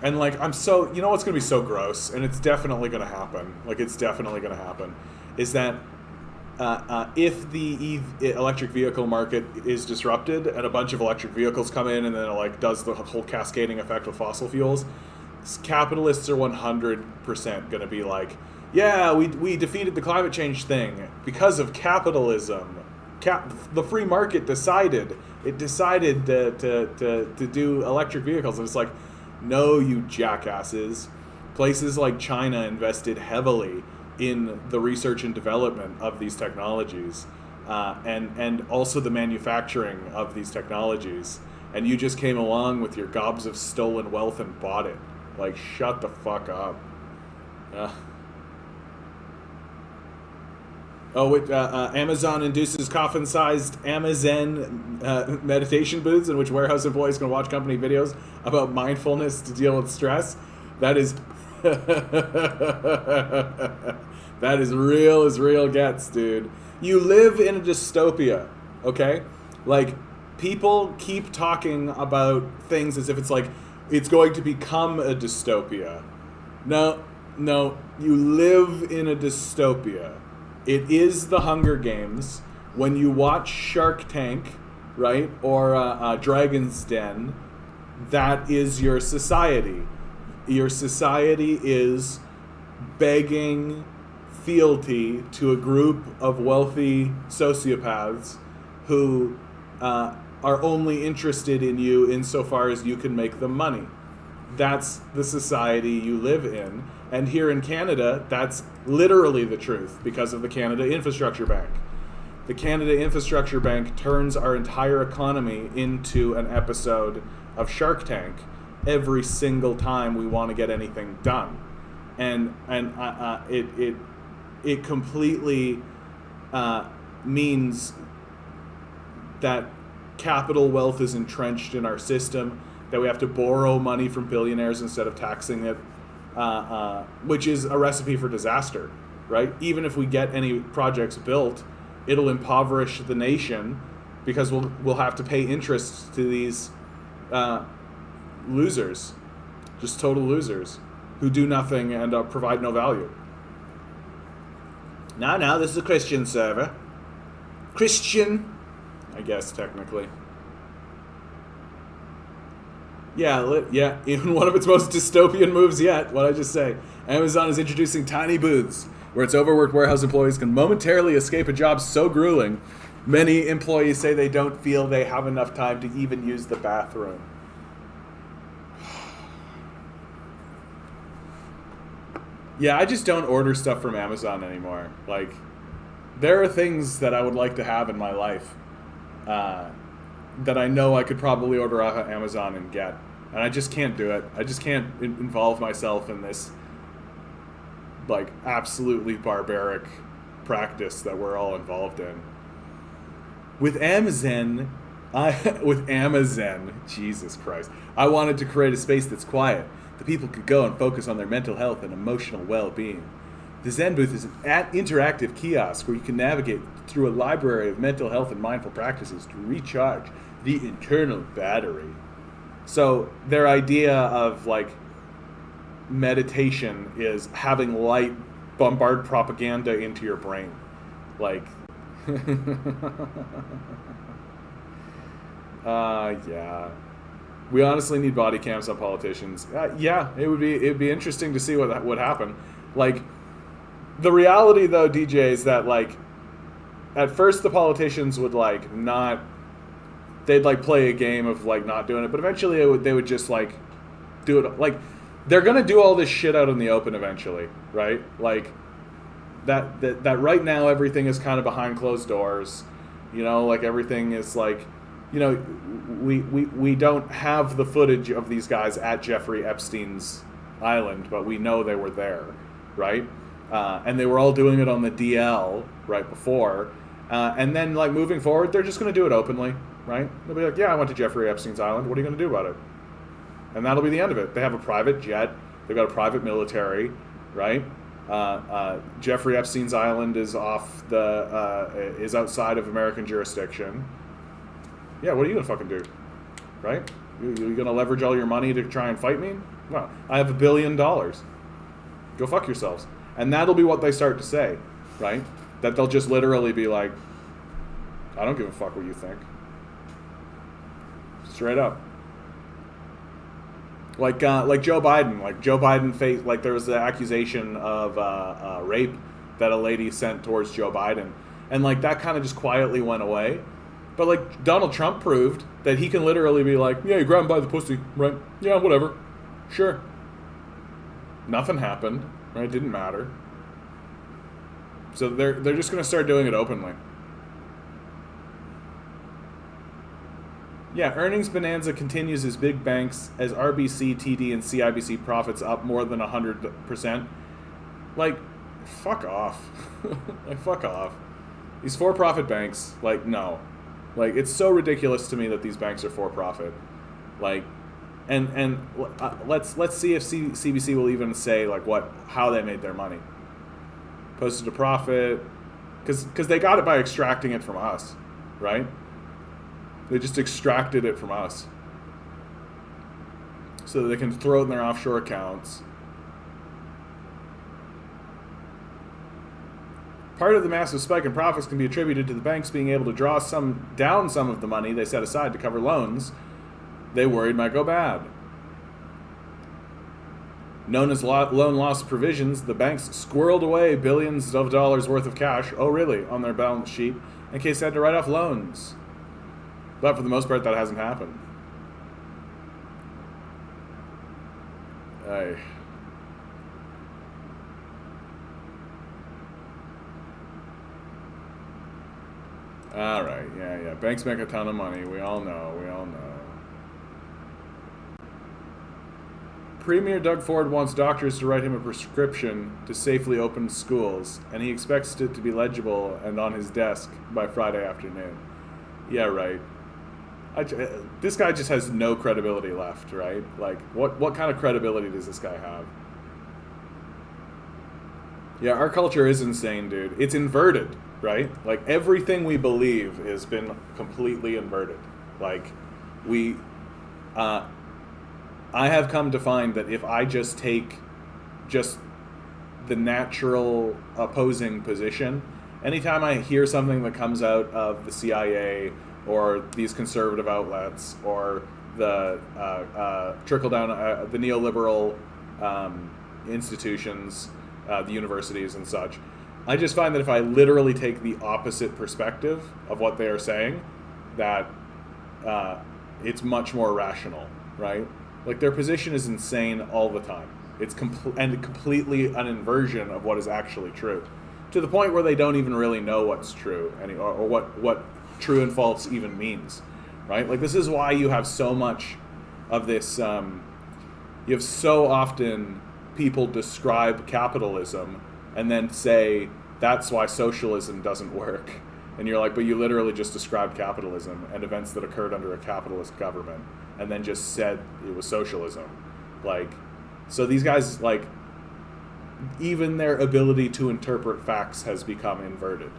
And, like, I'm so, you know what's going to be so gross, and it's definitely going to happen, is that if the electric vehicle market is disrupted and a bunch of electric vehicles come in and then it, like, does the whole cascading effect with fossil fuels, capitalists are 100% going to be like, yeah, we defeated the climate change thing because of capitalism. The free market decided to do electric vehicles. And it's like, no, you jackasses. Places like China invested heavily in the research and development of these technologies, and also the manufacturing of these technologies. And you just came along with your gobs of stolen wealth and bought it. Like, shut the fuck up. Amazon induces coffin-sized Amazon meditation booths in which warehouse employees can watch company videos about mindfulness to deal with stress. That is that is real as real gets, dude. You live in a dystopia, okay? Like, people keep talking about things as if it's like it's going to become a dystopia. No, you live in a dystopia. It is the Hunger Games. When you watch Shark Tank, right, or Dragon's Den, that is your society. Your society is begging fealty to a group of wealthy sociopaths who are only interested in you insofar as you can make them money. That's the society you live in. And here in Canada, that's literally the truth because of the Canada Infrastructure Bank. The Canada Infrastructure Bank turns our entire economy into an episode of Shark Tank every single time we want to get anything done. And it completely means that capital wealth is entrenched in our system, that we have to borrow money from billionaires instead of taxing it, which is a recipe for disaster, right? Even if we get any projects built, it'll impoverish the nation because we'll have to pay interest to these losers, just total losers, who do nothing and provide no value. No, this is a Christian server. Christian, I guess, technically. Yeah, even one of its most dystopian moves yet. What'd I just say? Amazon is introducing tiny booths where its overworked warehouse employees can momentarily escape a job so grueling, many employees say they don't feel they have enough time to even use the bathroom. Yeah, I just don't order stuff from Amazon anymore. Like, there are things that I would like to have in my life uh, that I know I could probably order off of Amazon and get, and I just can't do it. I just can't involve myself in this like absolutely barbaric practice that we're all involved in. With Amazon, with Amazon, Jesus Christ, I wanted to create a space that's quiet. The people could go and focus on their mental health and emotional well-being. The Zen booth is an interactive kiosk where you can navigate through a library of mental health and mindful practices to recharge the internal battery. So their idea of like meditation is having light bombard propaganda into your brain. Like yeah. We honestly need body cams on politicians. Yeah, it'd be interesting to see what would happen. Like, the reality though, DJ, is that like, at first the politicians would like not, they'd like play a game of like not doing it, but eventually they would just like do it. Like, they're gonna do all this shit out in the open eventually, right? Like, that right now everything is kind of behind closed doors. You know, like everything is like, you know, we don't have the footage of these guys at Jeffrey Epstein's island, but we know they were there, right? And they were all doing it on the DL right before. And then, like, moving forward, they're just going to do it openly, right? They'll be like, yeah, I went to Jeffrey Epstein's island. What are you going to do about it? And that'll be the end of it. They have a private jet. They've got a private military, right? Jeffrey Epstein's island is is outside of American jurisdiction. Yeah, what are you gonna fucking do, right? You gonna leverage all your money to try and fight me? No, I have $1 billion. Go fuck yourselves. And that'll be what they start to say, right? That they'll just literally be like, I don't give a fuck what you think. Straight up. Like Joe Biden. Like Joe Biden faced, like there was the accusation of rape that a lady sent towards Joe Biden, and like that kind of just quietly went away. But like Donald Trump proved that he can literally be like, yeah, you grab him by the pussy, right? Yeah, whatever, sure. Nothing happened, right? It didn't matter. So they're just gonna start doing it openly. Yeah, earnings bonanza continues as big banks, as RBC, TD, and CIBC profits up more than 100%. Like, fuck off. Like, fuck off. These for-profit banks, like, no. Like, it's so ridiculous to me that these banks are for-profit. Like, and let's see if CBC will even say like how they made their money. Posted a profit, because they got it by extracting it from us, right? They just extracted it from us, so that they can throw it in their offshore accounts. Part of the massive spike in profits can be attributed to the banks being able to draw down some of the money they set aside to cover loans they worried might go bad. Known as loan loss provisions, the banks squirreled away billions of dollars worth of cash, oh really, on their balance sheet in case they had to write off loans. But for the most part, that hasn't happened. Alright, yeah. Banks make a ton of money. We all know. Premier Doug Ford wants doctors to write him a prescription to safely open schools, and he expects it to be legible and on his desk by Friday afternoon. Yeah, right. This guy just has no credibility left, right? Like, what kind of credibility does this guy have? Yeah, our culture is insane, dude. It's inverted, right? Like, everything we believe has been completely inverted. Like, I have come to find that if I just take just the natural opposing position, anytime I hear something that comes out of the CIA or these conservative outlets or the trickle down, the neoliberal institutions, the universities and such, I just find that if I literally take the opposite perspective of what they are saying, that it's much more rational, right? Like, their position is insane all the time. It's completely an inversion of what is actually true, to the point where they don't even really know what's true or what true and false even means, right? Like, this is why you have so much of this. You have so often people describe capitalism and then say that's why socialism doesn't work. And you're like, but you literally just described capitalism and events that occurred under a capitalist government and then just said it was socialism. Like, so these guys, like, even their ability to interpret facts has become inverted.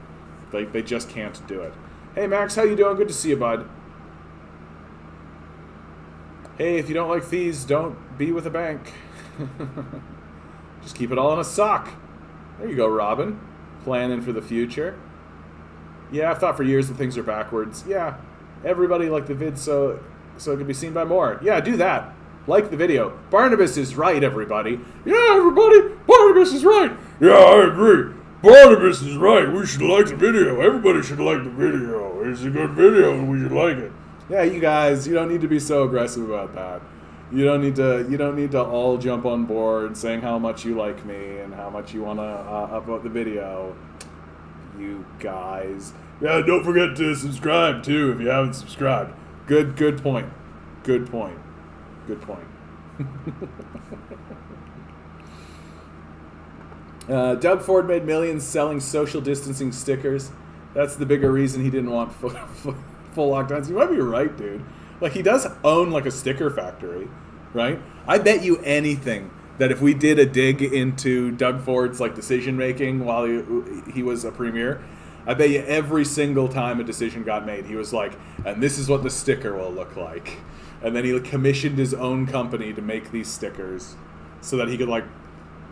Like, they just can't do it. Hey, Max, how you doing? Good to see you, bud. Hey, if you don't like fees, don't be with a bank. Just keep it all in a sock. There you go, Robin. Planning for the future. Yeah, I've thought for years that things are backwards. Yeah, everybody like the vid so it can be seen by more. Yeah, do that. Like the video. Barnabas is right, everybody. Yeah, everybody, Barnabas is right. Yeah, I agree. Barnabas is right. We should like the video. Everybody should like the video. It's a good video and we should like it. Yeah, you guys, you don't need to be so aggressive about that. You don't need to all jump on board saying how much you like me and how much you want to upvote the video. You guys. Yeah, don't forget to subscribe too if you haven't subscribed. Good point. Good point. Good point. Doug Ford made millions selling social distancing stickers. That's the bigger reason he didn't want full lockdowns. You might be right, dude. Like, he does own, like, a sticker factory, right? I bet you anything that if we did a dig into Doug Ford's, like, decision-making while he was a premier, I bet you every single time a decision got made, he was like, and this is what the sticker will look like. And then he commissioned his own company to make these stickers so that he could, like,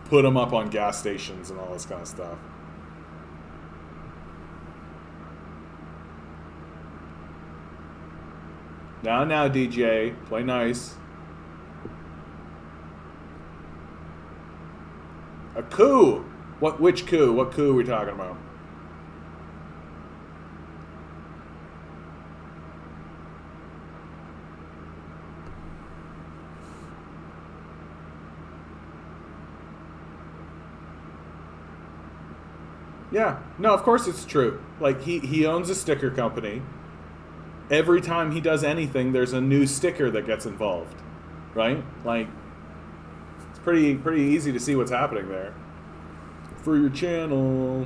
put them up on gas stations and all this kind of stuff. Now, DJ, play nice. A coup. Which coup? What coup are we talking about? Yeah. No, of course it's true. Like, he owns a sticker company. Every time he does anything, there's a new sticker that gets involved, right? Like, it's pretty easy to see what's happening there. For your channel.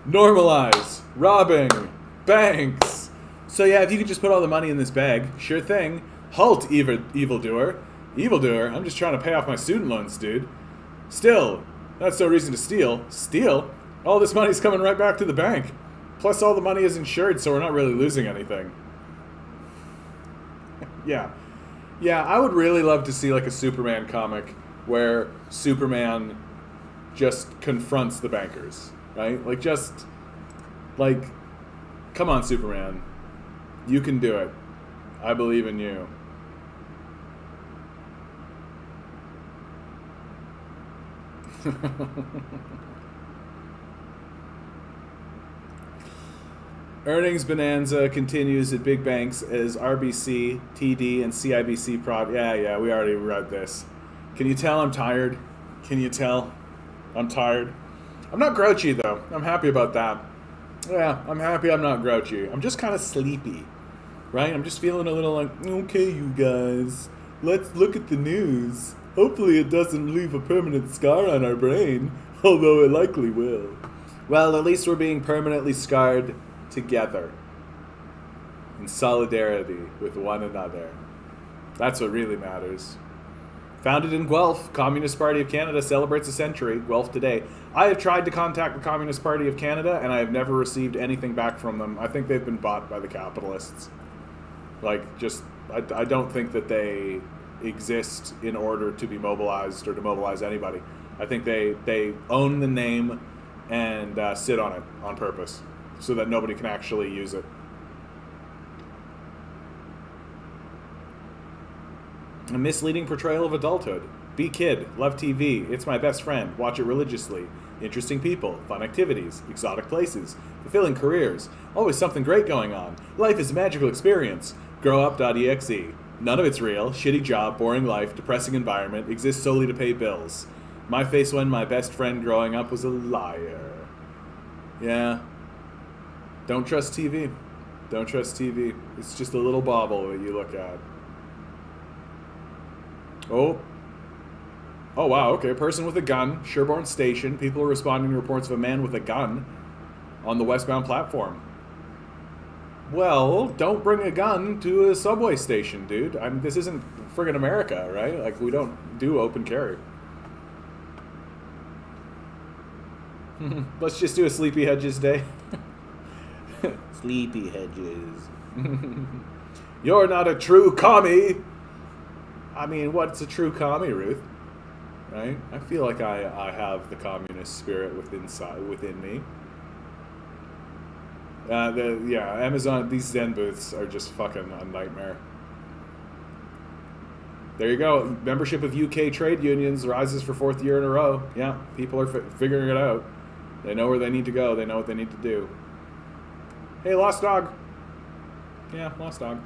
Normalize robbing banks. So yeah, if you could just put all the money in this bag, sure thing. Halt, evildoer. Evildoer? I'm just trying to pay off my student loans, dude. Still, that's no reason to steal. Steal? All this money's coming right back to the bank. Plus all the money is insured, so we're not really losing anything. Yeah. Yeah, I would really love to see like a Superman comic where Superman just confronts the bankers, right? Like, just, like, come on, Superman. You can do it. I believe in you. Earnings bonanza continues at big banks as RBC, TD, and CIBC prod. Yeah, we already read this. Can you tell I'm tired? Can you tell I'm tired? I'm not grouchy, though. I'm happy about that. Yeah, I'm happy I'm not grouchy. I'm just kind of sleepy, right? I'm just feeling a little like, okay, you guys, let's look at the news. Hopefully it doesn't leave a permanent scar on our brain, although it likely will. Well, at least we're being permanently scarred together, in solidarity with one another. That's what really matters. Founded in Guelph, Communist Party of Canada celebrates a century. Guelph today. I have tried to contact the Communist Party of Canada, and I have never received anything back from them. I think they've been bought by the capitalists. Like, just, I don't think that they exist in order to be mobilized or to mobilize anybody. I think they own the name and sit on it on purpose so that nobody can actually use it. A misleading portrayal of adulthood. Be kid. Love TV. It's my best friend. Watch it religiously. Interesting people. Fun activities. Exotic places. Fulfilling careers. Always something great going on. Life is a magical experience. Growup.exe. None of it's real. Shitty job. Boring life. Depressing environment. Exists solely to pay bills. My face when my best friend growing up was a liar. Yeah. Don't trust TV. Don't trust TV. It's just a little bauble that you look at. Oh. Oh, wow. Okay. Person with a gun. Sherborne Station. People are responding to reports of a man with a gun on the westbound platform. Well, don't bring a gun to a subway station, dude. This isn't friggin' America, right? Like, we don't do open carry. Let's just do a Sleepy Hedges day. Sleepy Hedges. You're not a true commie. I mean, what's a true commie, Ruth? Right? I feel like I have the communist spirit within me. Amazon, these Zen booths are just fucking a nightmare. There you go. Membership of UK trade unions rises for 4th year in a row. Yeah, people are figuring it out. They know where they need to go. They know what they need to do. Hey, lost dog. Yeah, lost dog.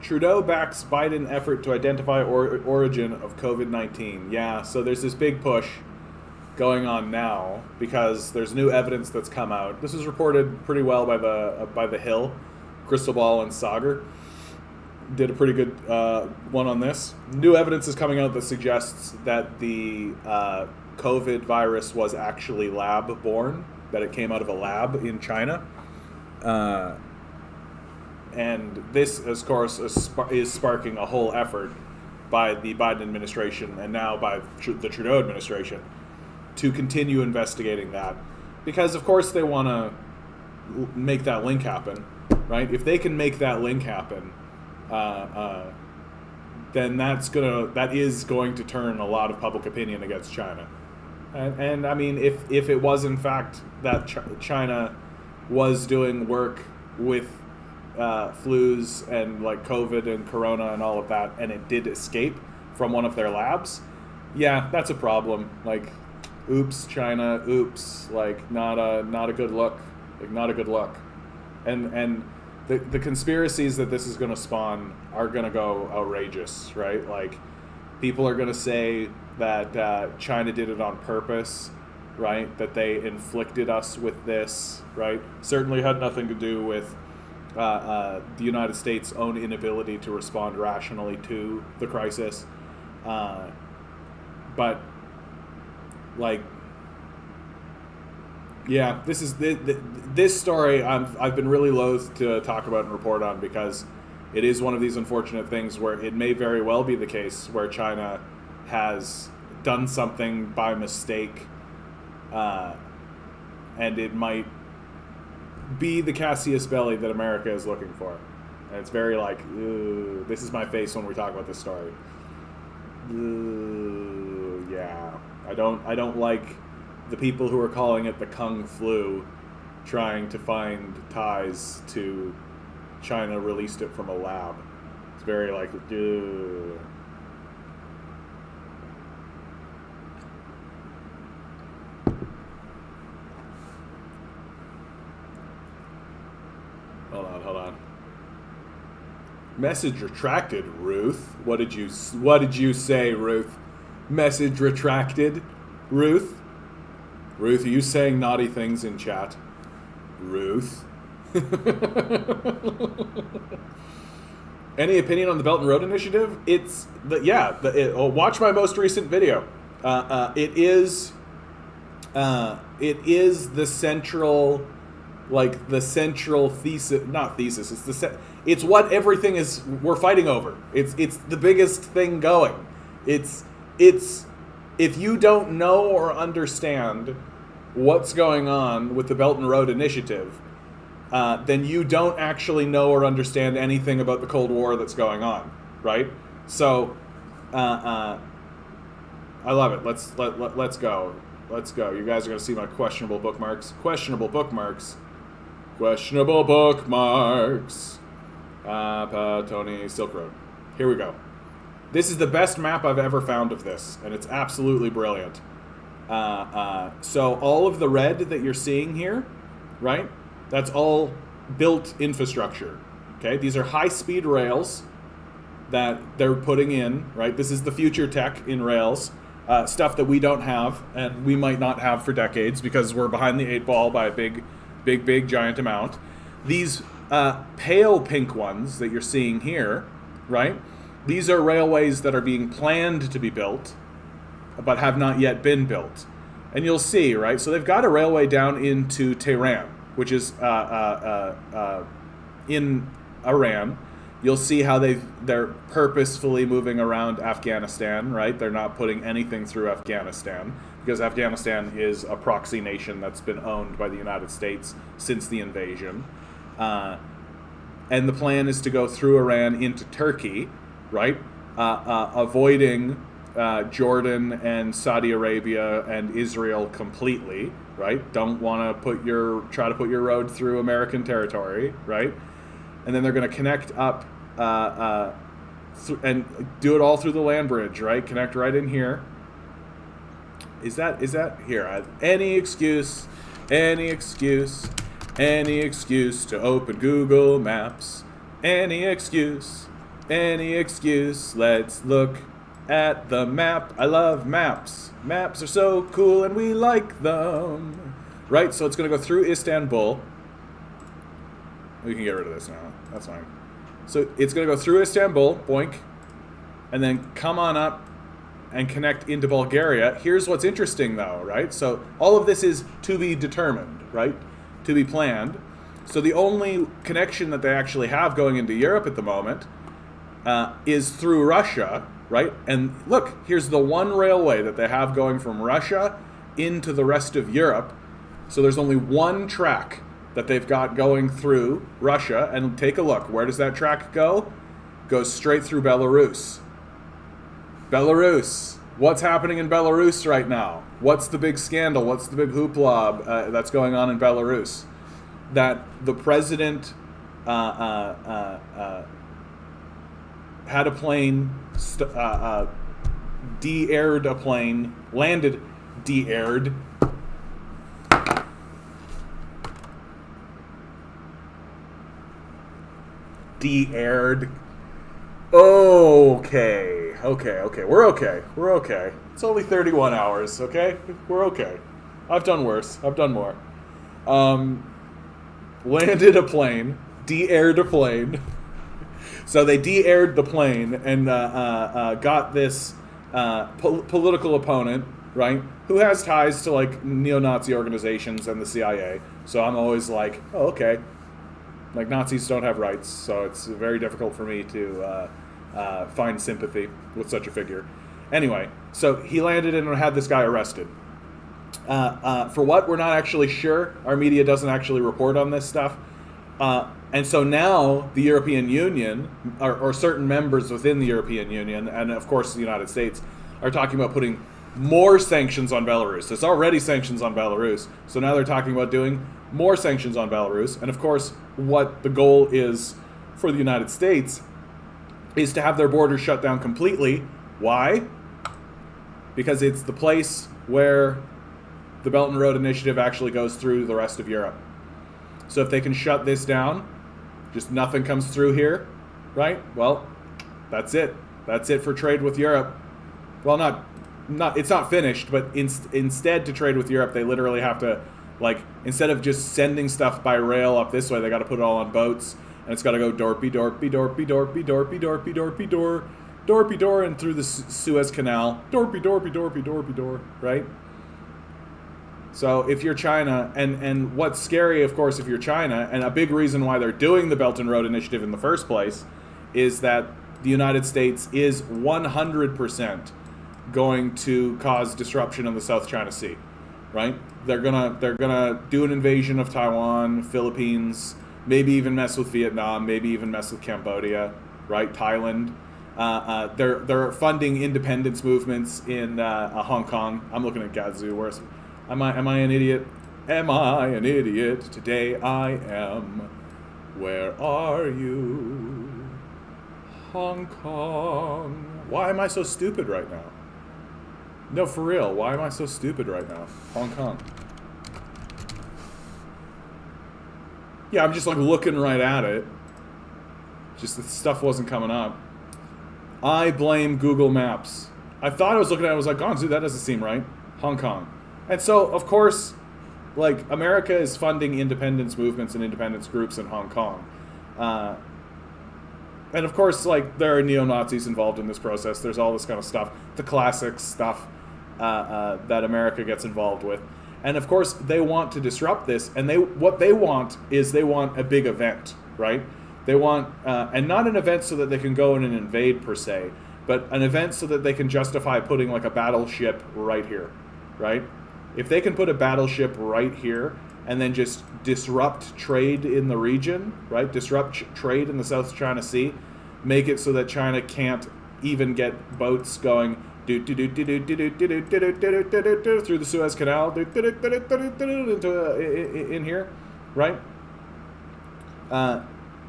Trudeau backs Biden effort to identify origin of COVID-19. Yeah, so there's this big push going on now because there's new evidence that's come out. This was reported pretty well by the Hill, Crystal Ball, and Sagar. Did a pretty good one on this. New evidence is coming out that suggests that the COVID virus was actually lab-borne, that it came out of a lab in China. And this, of course, is sparking a whole effort by the Biden administration and now by the Trudeau administration to continue investigating that. Because, of course, they want to make that link happen, right? If they can make that link happen, then that is going to turn a lot of public opinion against China. And I mean, if it was in fact that China was doing work with flus and like COVID and Corona and all of that, and it did escape from one of their labs, yeah, that's a problem. Like, oops, China, oops, like not a good look, like not a good look, and the conspiracies that this is going to spawn are going to go outrageous, right? Like, people are going to say that China did it on purpose, right? That they inflicted us with this, right? Certainly had nothing to do with the United States' own inability to respond rationally to the crisis. But, like, yeah, this story I've been really loath to talk about and report on because it is one of these unfortunate things where it may very well be the case where China has done something by mistake, and it might be the Cassius belly that America is looking for. And it's very like, ooh, this is my face when we talk about this story. Ooh, yeah. I don't like the people who are calling it the Kung Flu trying to find ties to China released it from a lab. It's very like, ugh. Hold on. Message retracted, Ruth. What did you say, Ruth? Message retracted, Ruth. Ruth, are you saying naughty things in chat? Ruth. Any opinion on the Belt and Road Initiative? Watch my most recent video. It is the central, like the central thesis, not thesis. It's what everything is. We're fighting over. It's the biggest thing going. It's if you don't know or understand what's going on with the Belt and Road Initiative, then you don't actually know or understand anything about the Cold War that's going on, right? So, I love it. Let's go. Let's go. You guys are gonna see my questionable bookmarks. Tony Silk Road. Here we go. This is the best map I've ever found of this, and it's absolutely brilliant. So all of the red that you're seeing here, right? That's all built infrastructure. Okay, these are high-speed rails that they're putting in, right? This is the future tech in rails, stuff that we don't have, and we might not have for decades because we're behind the 8 ball by a big, giant amount. These pale pink ones that you're seeing here, right? These are railways that are being planned to be built, but have not yet been built. And you'll see, right? So they've got a railway down into Tehran, which is in Iran. You'll see how they're purposefully moving around Afghanistan, right? They're not putting anything through Afghanistan because Afghanistan is a proxy nation that's been owned by the United States since the invasion. And the plan is to go through Iran into Turkey, right? Avoiding Jordan and Saudi Arabia and Israel completely, right? Don't want to try to put your road through American territory, right? And then they're going to connect up and do it all through the land bridge, right? Connect right in here. Is that here? Any excuse to open Google Maps. Any excuse. Let's look at the map. I love maps. Maps are so cool and we like them. Right? So it's going to go through Istanbul. We can get rid of this now. That's fine. So it's going to go through Istanbul, boink, and then come on up and connect into Bulgaria. Here's what's interesting, though, right? So all of this is to be determined, right? To be planned. So the only connection that they actually have going into Europe at the moment is through Russia, right? And look, here's the one railway that they have going from Russia into the rest of Europe. So there's only one track that they've got going through Russia. And take a look. Where does that track go? Goes straight through Belarus. Belarus. What's happening in Belarus right now? What's the big scandal? What's the big hoopla that's going on in Belarus? That the president had a plane, de-aired a plane, landed, de-aired. De-aired. Okay. We're okay. It's only 31 hours, okay? We're okay. I've done worse. I've done more. Landed a plane, de-aired a plane. So they de-aired the plane and got this political opponent, right, who has ties to like neo-Nazi organizations and the CIA. So I'm always like, oh, okay. Like, Nazis don't have rights, so it's very difficult for me to find sympathy with such a figure. Anyway, so he landed and had this guy arrested. For what? We're not actually sure. Our media doesn't actually report on this stuff. And so now the European Union, or certain members within the European Union, and of course the United States, are talking about putting more sanctions on Belarus. There's already sanctions on Belarus, so now they're talking about doing more sanctions on Belarus. And of course, what the goal is for the United States is to have their borders shut down completely. Why? Because it's the place where the Belt and Road Initiative actually goes through the rest of Europe. So if they can shut this down, just nothing comes through here, right? Well, that's it. That's it for trade with Europe. Well, not it's not finished, but instead to trade with Europe, they literally have to, like, instead of just sending stuff by rail up this way, they got to put it all on boats, and it's got to go dorpy, and through the Suez Canal, dorpy, right? So if you're China, and what's scary, of course, if you're China, and a big reason why they're doing the Belt and Road Initiative in the first place, is that the United States is 100% going to cause disruption in the South China Sea, right? They're gonna do an invasion of Taiwan, Philippines, maybe even mess with Vietnam, maybe even mess with Cambodia, right? Thailand. They're funding independence movements in Hong Kong. I'm looking at Gadzoo. Am I an idiot? Am I an idiot? Today I am. Where are you? Hong Kong. Why am I so stupid right now? No, for real. Why am I so stupid right now? Hong Kong. Yeah, I'm just like looking right at it. Just the stuff wasn't coming up. I blame Google Maps. I thought I was looking at it, I was like, Gonzu, that doesn't seem right. Hong Kong. And so, of course, like, America is funding independence movements and independence groups in Hong Kong. And of course, like, there are neo-Nazis involved in this process. There's all this kind of stuff, the classic stuff that America gets involved with. And of course, they want to disrupt this, and what they want is they want a big event, right? They want, and not an event so that they can go in and invade per se, but an event so that they can justify putting like a battleship right here, right? If they can put a battleship right here and then just disrupt trade in the region, right? Disrupt trade in the South China Sea, make it so that China can't even get boats going through the Suez Canal in here, right?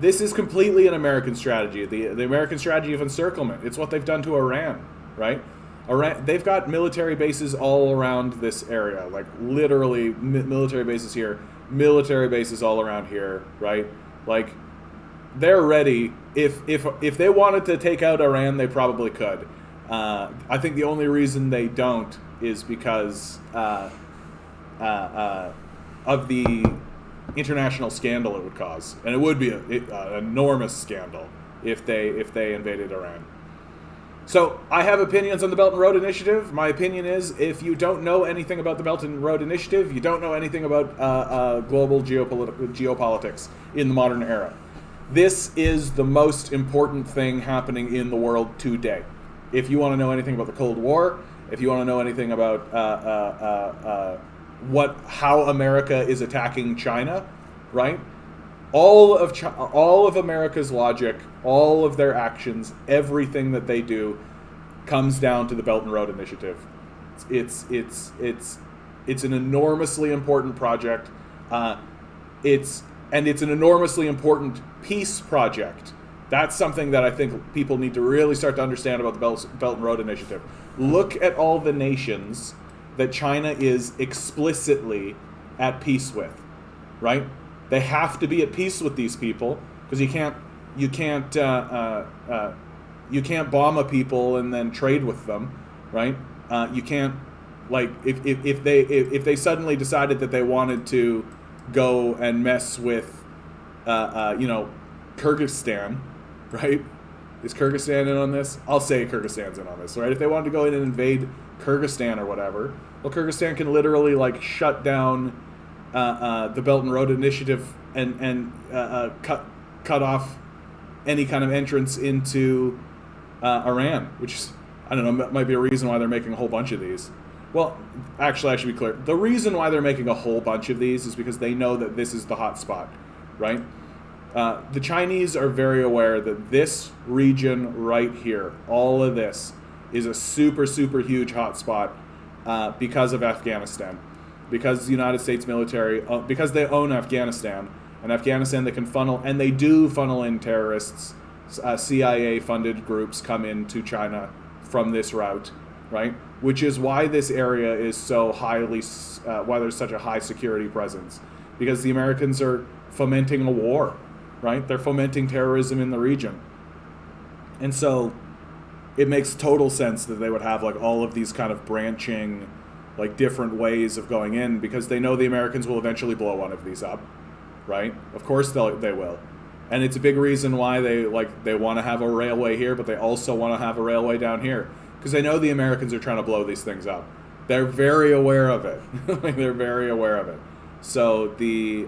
This is completely an American strategy, the American strategy of encirclement. It's what they've done to Iran, right? Iran, they've got military bases all around this area, like literally military bases here, military bases all around here, right? Like, they're ready. If they wanted to take out Iran, they probably could. I think the only reason they don't is because of the international scandal it would cause, and it would be an enormous scandal if they invaded Iran. So I have opinions on the Belt and Road Initiative. My opinion is, if you don't know anything about the Belt and Road Initiative, you don't know anything about global geopolitics in the modern era. This is the most important thing happening in the world today. If you want to know anything about the Cold War, if you want to know anything about how America is attacking China, right? All of America's logic, all of their actions, everything that they do, comes down to the Belt and Road Initiative. It's an enormously important project. It's an enormously important peace project. That's something that I think people need to really start to understand about the Belt and Road Initiative. Look at all the nations that China is explicitly at peace with, right? They have to be at peace with these people, because you can't bomb a people and then trade with them, right? You can't, like, if they suddenly decided that they wanted to go and mess with Kyrgyzstan, right? Is Kyrgyzstan in on this? I'll say Kyrgyzstan's in on this, right? If they wanted to go in and invade Kyrgyzstan or whatever, well, Kyrgyzstan can literally like shut down the Belt and Road Initiative and cut off any kind of entrance into Iran, which is, I don't know, might be a reason why they're making a whole bunch of these. Well, actually, I should be clear. The reason why they're making a whole bunch of these is because they know that this is the hot spot, right? The Chinese are very aware that this region right here, all of this, is a super, super huge hot spot because of Afghanistan. Because the United States military, because they own Afghanistan, and Afghanistan they can funnel, and they do funnel in terrorists, CIA-funded groups come into China from this route, right? Which is why this area is so highly, why there's such a high security presence. Because the Americans are fomenting a war, right? They're fomenting terrorism in the region. And so it makes total sense that they would have like all of these kind of branching, like different ways of going in, because they know the Americans will eventually blow one of these up, right? Of course they will. And it's a big reason why they want to have a railway here, but they also want to have a railway down here, because they know the Americans are trying to blow these things up. They're very aware of it. Like, they're very aware of it. So the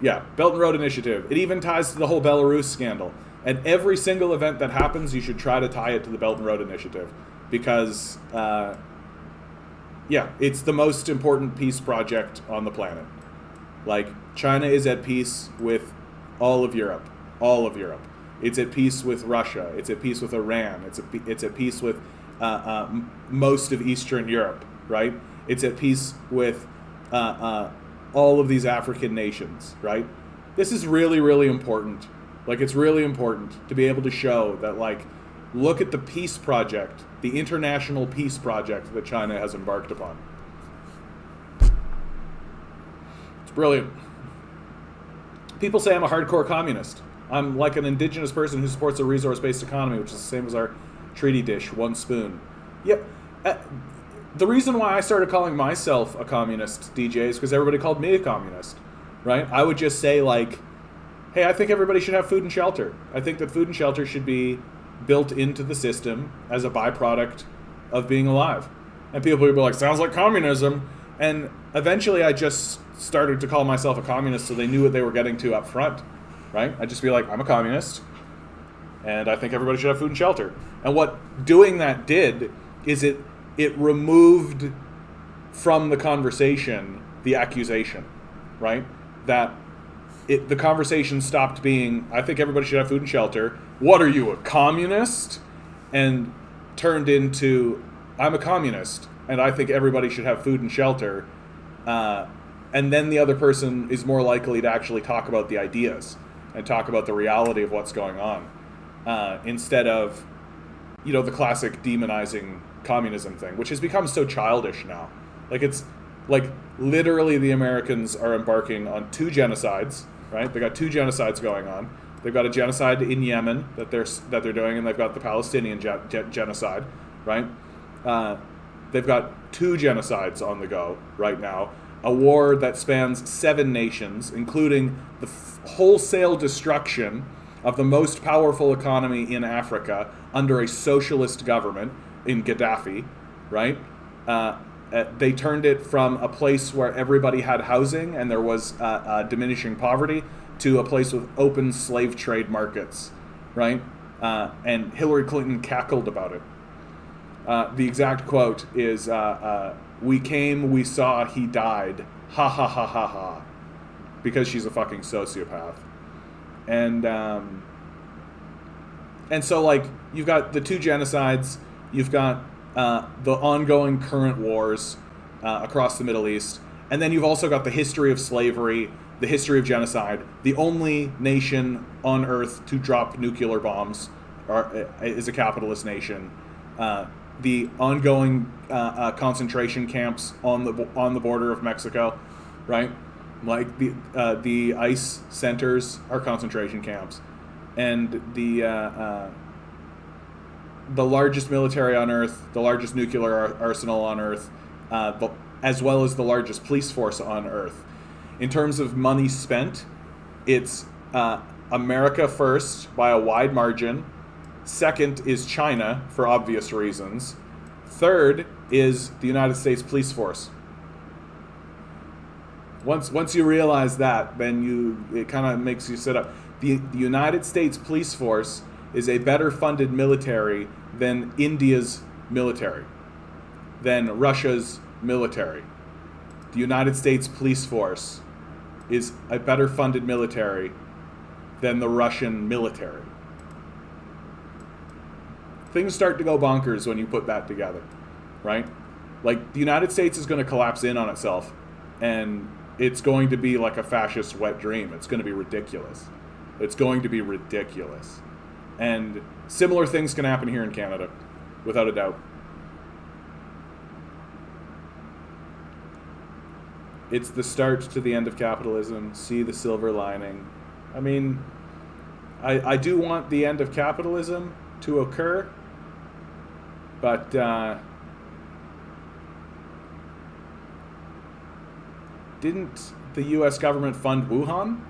Belt and Road Initiative. It even ties to the whole Belarus scandal. And every single event that happens, you should try to tie it to the Belt and Road Initiative, because it's the most important peace project on the planet. Like, China is at peace with all of Europe. All of Europe. It's at peace with Russia. It's at peace with Iran. It's at peace with most of Eastern Europe, right? It's at peace with all of these African nations, right? This is really, really important. Like, it's really important to be able to show that, like, look at the peace project, the international peace project that China has embarked upon. It's brilliant. People say I'm a hardcore communist. I'm like an indigenous person who supports a resource-based economy, which is the same as our treaty dish, one spoon. Yep. The reason why I started calling myself a communist, DJ, is because everybody called me a communist, right? I would just say, like, hey, I think everybody should have food and shelter. I think that food and shelter should be built into the system as a byproduct of being alive. And people would be like, sounds like communism. And eventually I just started to call myself a communist so they knew what they were getting to up front, right? I'd just be like, I'm a communist, and I think everybody should have food and shelter. And what doing that did is it removed from the conversation the accusation, right? That the conversation stopped being, I think everybody should have food and shelter. What are you, a communist? And turned into, I'm a communist, and I think everybody should have food and shelter. And then the other person is more likely to actually talk about the ideas and talk about the reality of what's going on, instead of, the classic demonizing communism thing, which has become so childish now. Like, it's like literally the Americans are embarking on 2 genocides, right? They got 2 genocides going on. They've got a genocide in Yemen that they're doing, and they've got the Palestinian genocide, right? They've got 2 genocides on the go right now. A war that spans 7 nations, including the wholesale destruction of the most powerful economy in Africa under a socialist government in Gaddafi, right? They turned it from a place where everybody had housing and there was diminishing poverty to a place with open slave trade markets, right? And Hillary Clinton cackled about it. The exact quote is, we came, we saw, he died, ha ha ha ha ha, because she's a fucking sociopath. And so, like, you've got the 2 genocides, you've got the ongoing current wars across the Middle East, and then you've also got the history of slavery, the history of genocide. The only nation on Earth to drop nuclear bombs is a capitalist nation. The ongoing concentration camps on the border of Mexico, right? Like the ICE centers are concentration camps, and the largest military on Earth, the largest nuclear arsenal on Earth, as well as the largest police force on Earth. In terms of money spent, it's America first by a wide margin. Second is China, for obvious reasons. Third is the United States police force. Once you realize that, then it kind of makes you sit up. The United States police force is a better funded military than India's military, than Russia's military. The United States police force is a better funded military than the Russian military. Things start to go bonkers when you put that together, right? Like, the United States is going to collapse in on itself, and it's going to be like a fascist wet dream. It's going to be ridiculous. It's going to be ridiculous. And similar things can happen here in Canada, without a doubt. It's the start to the end of capitalism. See the silver lining. I mean, I do want the end of capitalism to occur, but didn't the U.S. government fund Wuhan?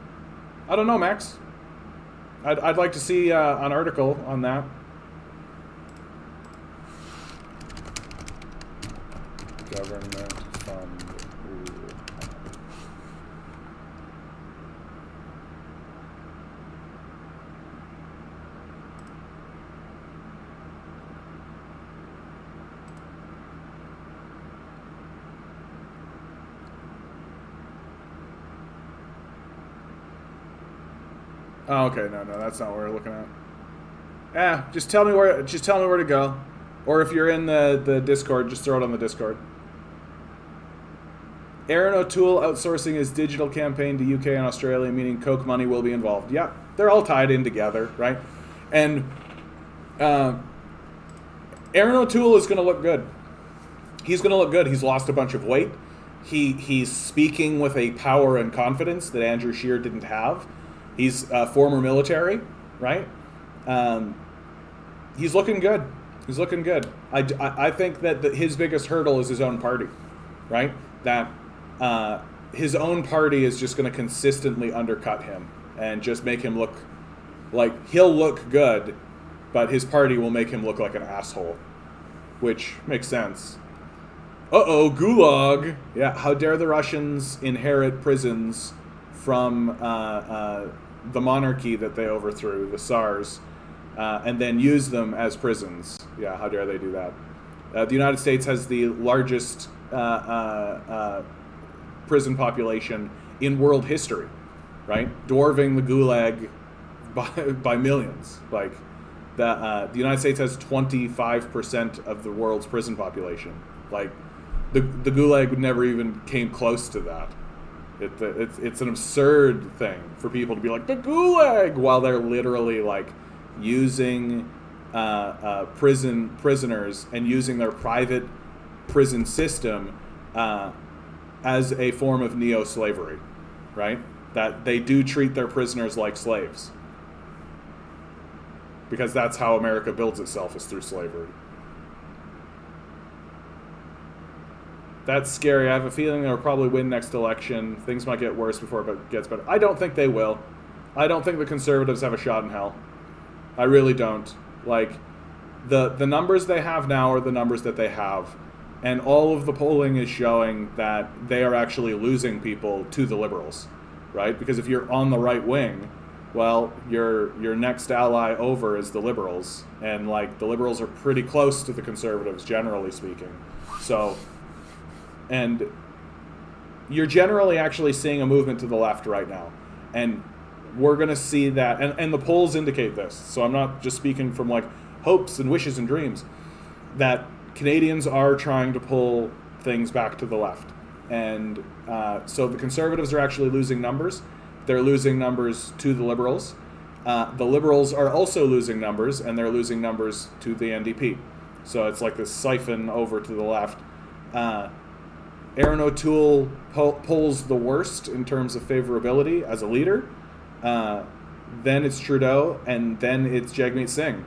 I don't know, Max. I'd like to see an article on that. Government fund Wuhan. Oh, okay, no, that's not what we're looking at. Just tell me where to go, or if you're in the Discord, just throw it on the Discord. Aaron O'Toole outsourcing his digital campaign to UK and Australia, meaning Coke money will be involved. Yeah, they're all tied in together, right? And Aaron O'Toole is going to look good. He's going to look good. He's lost a bunch of weight. He's speaking with a power and confidence that Andrew Scheer didn't have. He's former military, right? He's looking good. He's looking good. I think that his biggest hurdle is his own party, right? That his own party is just going to consistently undercut him and just make him look like he'll look good, but his party will make him look like an asshole, which makes sense. Gulag. Yeah, how dare the Russians inherit prisons from the monarchy that they overthrew, the Tsars, and then use them as prisons. Yeah, how dare they do that? The United States has the largest prison population in world history, right? Dwarving the Gulag by millions. Like, the United States has 25% of the world's prison population. Like, the Gulag never even came close to that. It's an absurd thing for people to be like, the Gulag, while they're literally like using prisoners and using their private prison system as a form of neo-slavery, right? That they do treat their prisoners like slaves. Because that's how America builds itself, is through slavery. That's scary. I have a feeling they'll probably win next election. Things might get worse before it gets better. I don't think they will. I don't think the Conservatives have a shot in hell. I really don't. Like, the numbers they have now are the numbers that they have. And all of the polling is showing that they are actually losing people to the Liberals, right? Because if you're on the right wing, well, your next ally over is the Liberals. And, like, the Liberals are pretty close to the Conservatives, generally speaking. So, and you're generally actually seeing a movement to the left right now. And we're going to see that, and the polls indicate this, so I'm not just speaking from, like, hopes and wishes and dreams, that Canadians are trying to pull things back to the left. And so the Conservatives are actually losing numbers. They're losing numbers to the Liberals. The Liberals are also losing numbers, and they're losing numbers to the NDP. So it's like this siphon over to the left. Aaron O'Toole polls the worst in terms of favorability as a leader. Then it's Trudeau, and then it's Jagmeet Singh.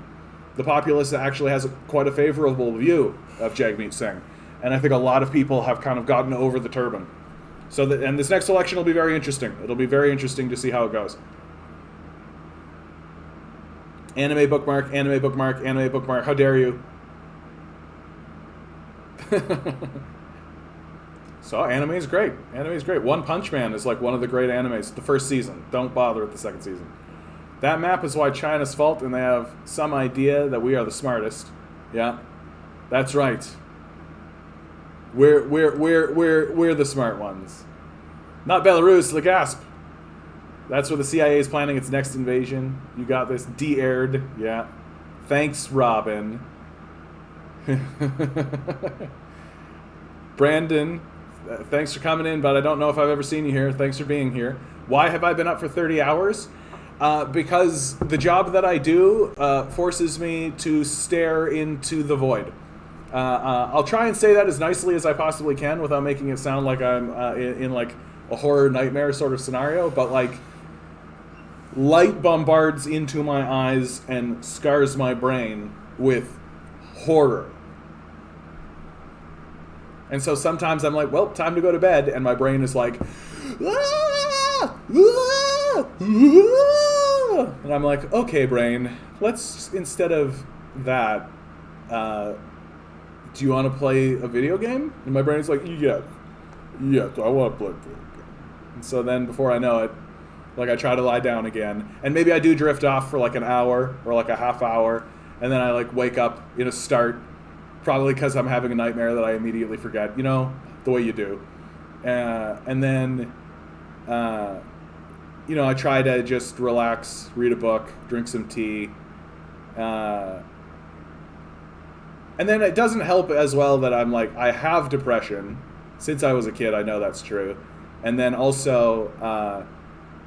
The populace actually has quite a favorable view of Jagmeet Singh. And I think a lot of people have kind of gotten over the turban. And this next election will be very interesting. It'll be very interesting to see how it goes. Anime bookmark, anime bookmark, anime bookmark. How dare you? So anime is great. Anime is great. One Punch Man is like one of the great animes. The first season. Don't bother with the second season. That map is why China's fault, and they have some idea that we are the smartest. Yeah, that's right. We're the smart ones. Not Belarus, the gasp. That's where the CIA is planning its next invasion. You got this. De-aired. Yeah. Thanks, Robin. Brandon, thanks for coming in, but I don't know if I've ever seen you here. Thanks for being here. Why have I been up for 30 hours? Because the job that I do forces me to stare into the void. I'll try and say that as nicely as I possibly can without making it sound like I'm in like a horror nightmare sort of scenario, but like light bombards into my eyes and scars my brain with horror. And so sometimes I'm like, well, time to go to bed, and my brain is like, ah! Ah! Ah! And I'm like, okay, brain, let's, instead of that, do you want to play a video game? And my brain's like, yes, I want to play a video game. And so then before I know it, like I try to lie down again, and maybe I do drift off for like an hour or like a half hour, and then I like wake up in a start, probably because I'm having a nightmare that I immediately forget, you know, the way you do. And then, you know, I try to just relax, read a book, drink some tea. And then it doesn't help as well that I'm like, I have depression, Since I was a kid, I know that's true. And then also,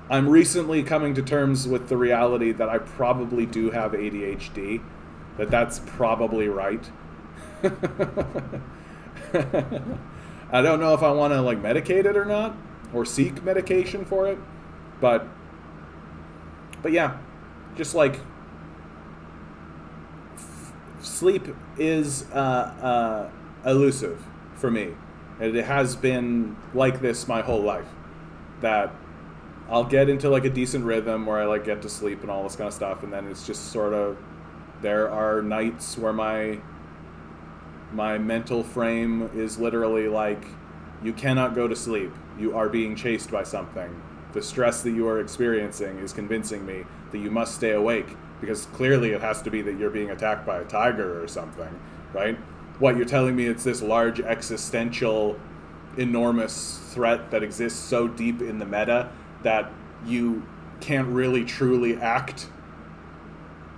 I'm recently coming to terms with the reality that I probably do have ADHD. That's probably right. I don't know if I want to like medicate it or not, or seek medication for it, but yeah, just like sleep is elusive for me. It has been like this my whole life. That I'll get into like a decent rhythm where I like get to sleep and all this kind of stuff, and then it's just sort of, there are nights where my mental frame is literally like, you cannot go to sleep. You are being chased by something. The stress that you are experiencing is convincing me that you must stay awake, because clearly it has to be that you're being attacked by a tiger or something, right? What, you're telling me it's this large existential, enormous threat that exists so deep in the meta that you can't really truly act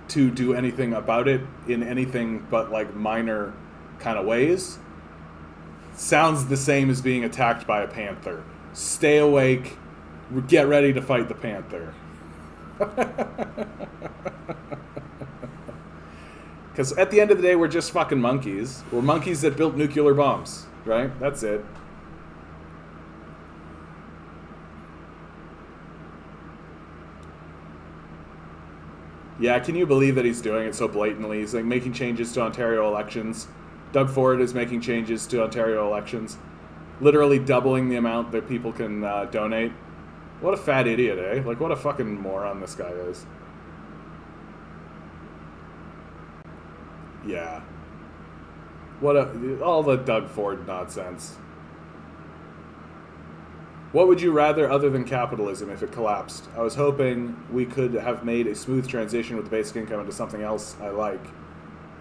to do anything about it in anything but like minor kind of ways? Sounds the same as being attacked by a panther. Stay awake, get ready to fight the panther. Because at the end of the day, we're just fucking monkeys. We're monkeys that built nuclear bombs, right? That's it. Yeah, can you believe that he's doing it so blatantly? He's like making changes to Ontario elections. Doug Ford is making changes to Ontario elections. Literally doubling the amount that people can donate. What a fat idiot, eh? Like, what a fucking moron this guy is. Yeah. All the Doug Ford nonsense. What would you rather other than capitalism if it collapsed? I was hoping we could have made a smooth transition with the basic income into something else I like.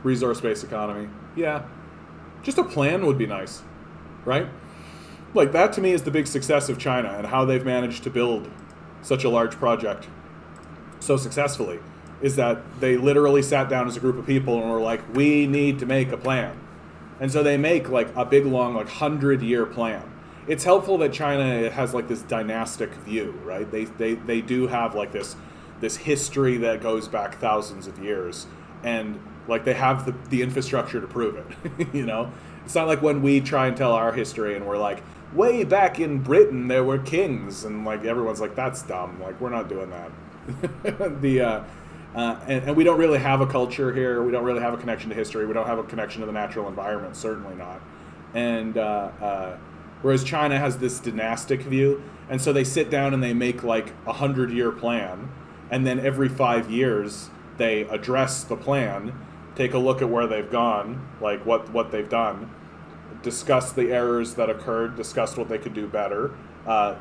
Resource-based economy. Yeah. Just a plan would be nice, right? Like, that to me is the big success of China and how they've managed to build such a large project so successfully, is that they literally sat down as a group of people and were like, we need to make a plan. And so they make like a big, long, like 100-year plan. It's helpful that China has like this dynastic view, right? They do have like this history that goes back thousands of years, and like they have the infrastructure to prove it. You know, it's not like when we try and tell our history and we're like, way back in Britain there were kings, and like everyone's like, that's dumb. Like, we're not doing that. And we don't really have a culture here. We don't really have a connection to history. We don't have a connection to the natural environment. Certainly not. And whereas China has this dynastic view, and so they sit down and they make like a 100-year plan, and then every 5 years they address the plan, take a look at where they've gone, like what they've done, discuss the errors that occurred, discuss what they could do better,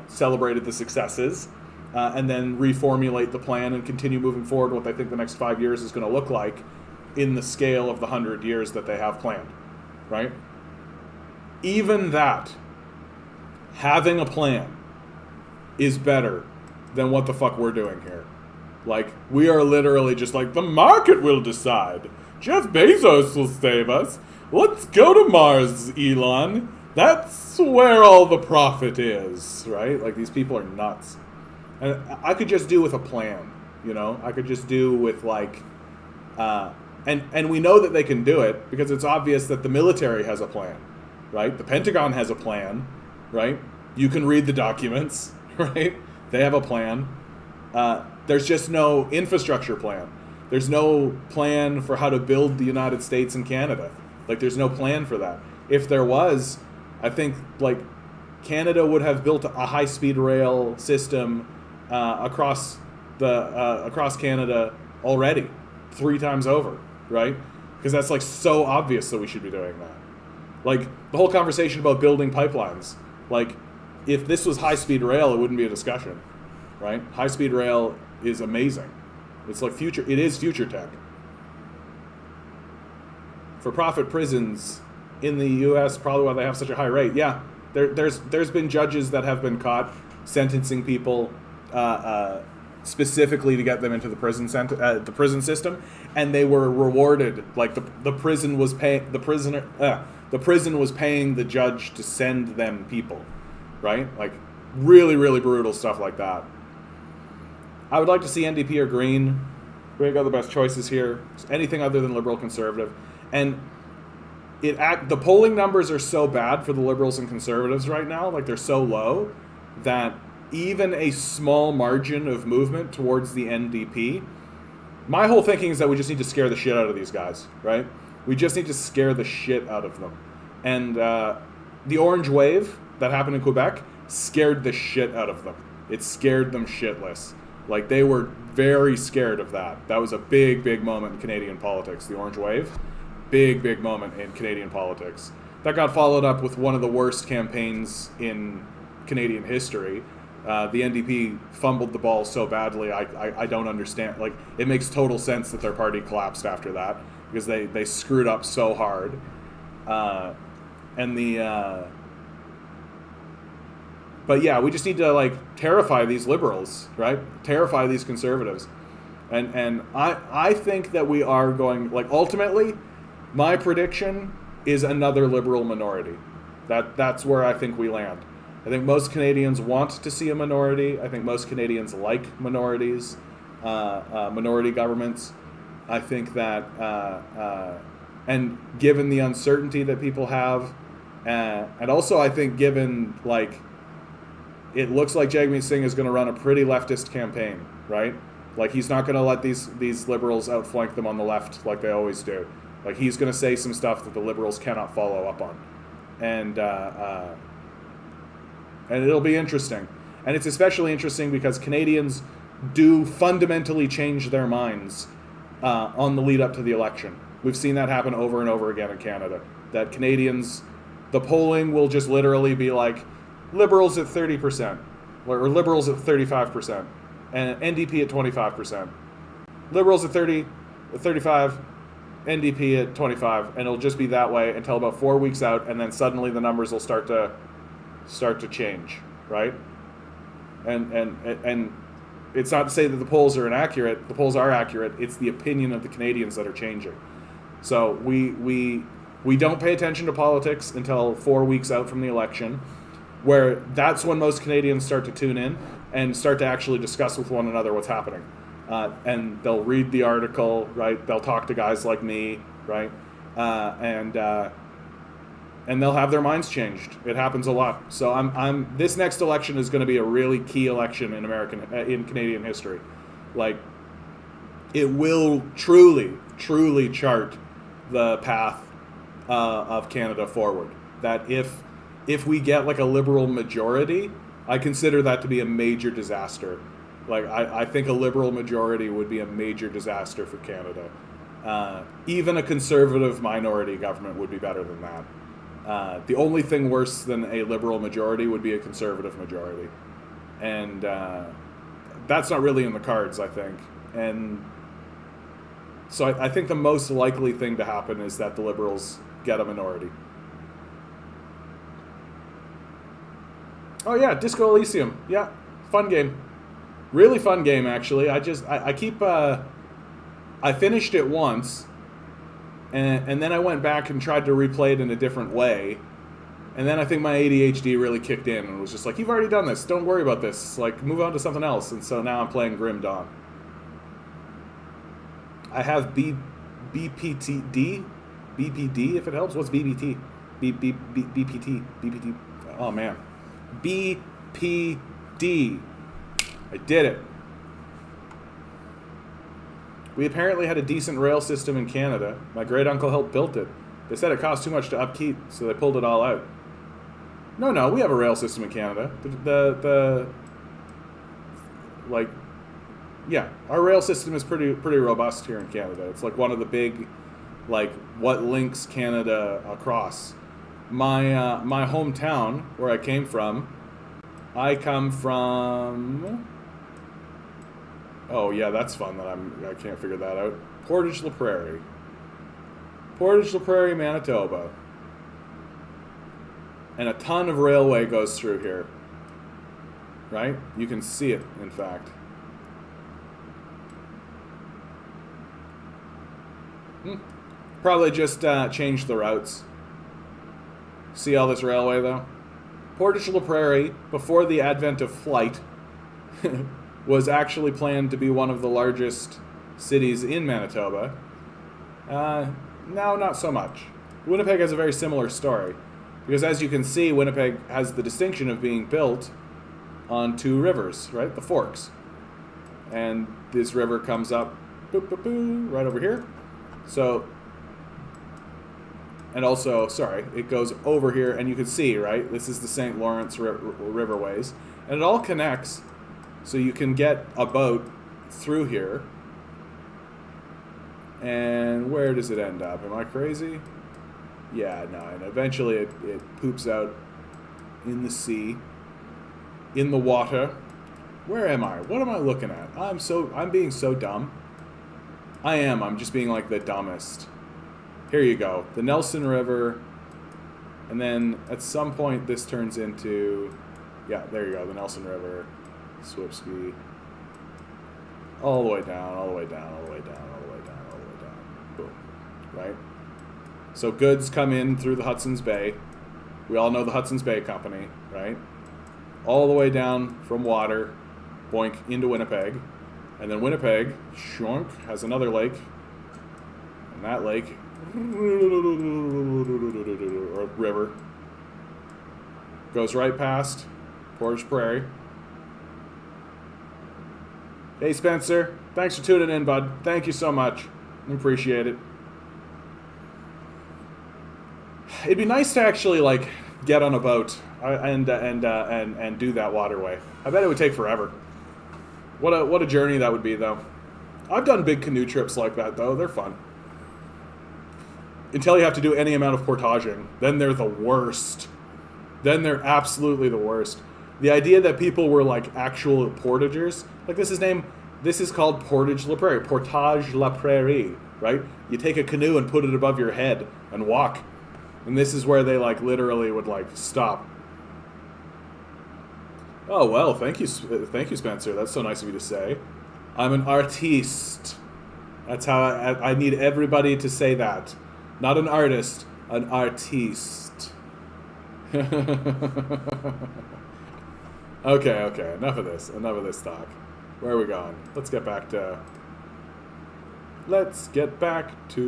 celebrated the successes, and then reformulate the plan and continue moving forward what they think the next 5 years is going to look like in the scale of the 100 years that they have planned, right? Even that, having a plan, is better than what the fuck we're doing here. Like, we are literally just like, the market will decide. Jeff Bezos will save us. Let's go to Mars, Elon. That's where all the profit is, right? Like, these people are nuts. And I could just do with a plan, you know? I could just do with, like, and we know that they can do it because it's obvious that the military has a plan, right? The Pentagon has a plan, right? You can read the documents, right? They have a plan. There's just no infrastructure plan. There's no plan for how to build the United States and Canada. Like, there's no plan for that. If there was, I think, like, Canada would have built a high-speed rail system across Canada already, 3 times over, right? Because that's, like, so obvious that we should be doing that. Like, the whole conversation about building pipelines, like, if this was high-speed rail, it wouldn't be a discussion, right? High-speed rail is amazing. It's like it is future tech. For-profit prisons in the U.S., probably why they have such a high rate. Yeah, there's been judges that have been caught sentencing people specifically to get them into the prison system, and they were rewarded. Like the the prison was paying the judge to send them people, right? Like, really, really brutal stuff like that. I would like to see NDP or Green. We got the best choices here. Anything other than Liberal Conservative. And the polling numbers are so bad for the Liberals and Conservatives right now, like they're so low, that even a small margin of movement towards the NDP, my whole thinking is that we just need to scare the shit out of these guys, right? We just need to scare the shit out of them. And the orange wave that happened in Quebec scared the shit out of them. It scared them shitless. Like, they were very scared of that. That was a big, big moment in Canadian politics, the orange wave. Big, big moment in Canadian politics. That got followed up with one of the worst campaigns in Canadian history. The NDP fumbled the ball so badly, I don't understand. Like, it makes total sense that their party collapsed after that, because they screwed up so hard. But yeah, we just need to, like, terrify these liberals, right? Terrify these conservatives. And I think that we are going, like, ultimately, my prediction is another liberal minority. That's where I think we land. I think most Canadians want to see a minority. I think most Canadians like minorities, minority governments. I think that, and given the uncertainty that people have, and also I think given, like, it looks like Jagmeet Singh is going to run a pretty leftist campaign, right? Like, he's not going to let these liberals outflank them on the left like they always do. Like, he's going to say some stuff that the liberals cannot follow up on. And it'll be interesting. And it's especially interesting because Canadians do fundamentally change their minds on the lead up to the election. We've seen that happen over and over again in Canada. That Canadians, the polling will just literally be like, Liberals at 30%, or Liberals at 35%, and NDP at 25%. Liberals at 30, at 35, NDP at 25, and it'll just be that way until about 4 weeks out, and then suddenly the numbers will start to change, right? And it's not to say that the polls are inaccurate. The polls are accurate. It's the opinion of the Canadians that are changing. So we don't pay attention to politics until 4 weeks out from the election, where that's when most Canadians start to tune in and start to actually discuss with one another what's happening. And they'll read the article, right? They'll talk to guys like me, right? And they'll have their minds changed. It happens a lot. So this next election is going to be a really key election in Canadian history. Like, it will truly chart the path of Canada forward. That if we get, like, a liberal majority, I consider that to be a major disaster. Like, I think a liberal majority would be a major disaster for Canada. Even a conservative minority government would be better than that. The only thing worse than a liberal majority would be a conservative majority. And that's not really in the cards, I think. And so I think the most likely thing to happen is that the Liberals get a minority. Oh yeah, Disco Elysium. Yeah, fun game. Really fun game, actually. I finished it once, and then I went back and tried to replay it in a different way. And then I think my ADHD really kicked in and was just like, you've already done this. Don't worry about this. Like, move on to something else. And so now I'm playing Grim Dawn. I have BPD, if it helps. What's BBT? BPT. Oh, man. BPD. I did it. We apparently had a decent rail system in Canada. My great uncle helped build it. They said it cost too much to upkeep, so they pulled it all out. No, we have a rail system in Canada. Our rail system is pretty robust here in Canada. It's like one of the big, like, what links Canada across. My hometown, where I came from, I come from. Oh yeah, that's fun. I can't figure that out. Portage la Prairie, Manitoba, and a ton of railway goes through here. Right? You can see it, in fact. Probably just changed the routes. See all this railway, though? Portage la Prairie, before the advent of flight, was actually planned to be one of the largest cities in Manitoba. Now, not so much. Winnipeg has a very similar story. Because as you can see, Winnipeg has the distinction of being built on two rivers, right? The forks. And this river comes up boop, boop, boop, right over here. So, and also, sorry, it goes over here, and you can see, right? This is the St. Lawrence Riverways. And it all connects, so you can get a boat through here. And where does it end up? Am I crazy? Yeah, no, and eventually it poops out in the sea, in the water. Where am I? What am I looking at? I'm being so dumb. I'm just being like the dumbest. Here you go. The Nelson River. And then at some point this turns into, yeah, there you go, the Nelson River, Swipsky. All the way down, all the way down, all the way down, all the way down, all the way down. Boom. Right? So goods come in through the Hudson's Bay. We all know the Hudson's Bay Company, right? All the way down from water, boink, into Winnipeg. And then Winnipeg, shunk, has another lake. And that lake, or river, goes right past Portage Prairie. Hey, Spencer. Thanks for tuning in, bud. Thank you so much. I appreciate it. It'd be nice to actually, like, get on a boat and do that waterway. I bet it would take forever. What a journey that would be, though. I've done big canoe trips like that, though. They're fun. Until you have to do any amount of portaging. Then they're the worst. Then they're absolutely the worst. The idea that people were, like, actual portagers. Like, this is called Portage la Prairie. Portage la Prairie, right? You take a canoe and put it above your head and walk. And this is where they, like, literally would, like, stop. Oh, well, thank you, Spencer. That's so nice of you to say. I'm an artiste. That's how I need everybody to say that. Not an artist, an artiste. Okay, enough of this talk. Where are we going? Let's get back to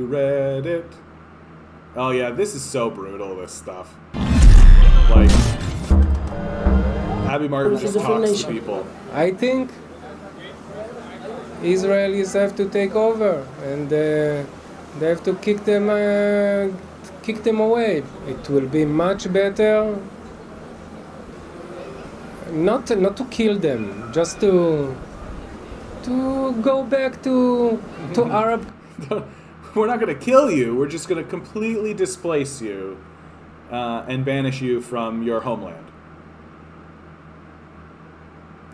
Reddit. Oh yeah, this is so brutal, this stuff. Like, Abby Martin just talks to people. I think Israelis have to take over, and they have to kick them away. It will be much better not to kill them, just to go back to Arab. We're not going to kill you. We're just going to completely displace you and banish you from your homeland.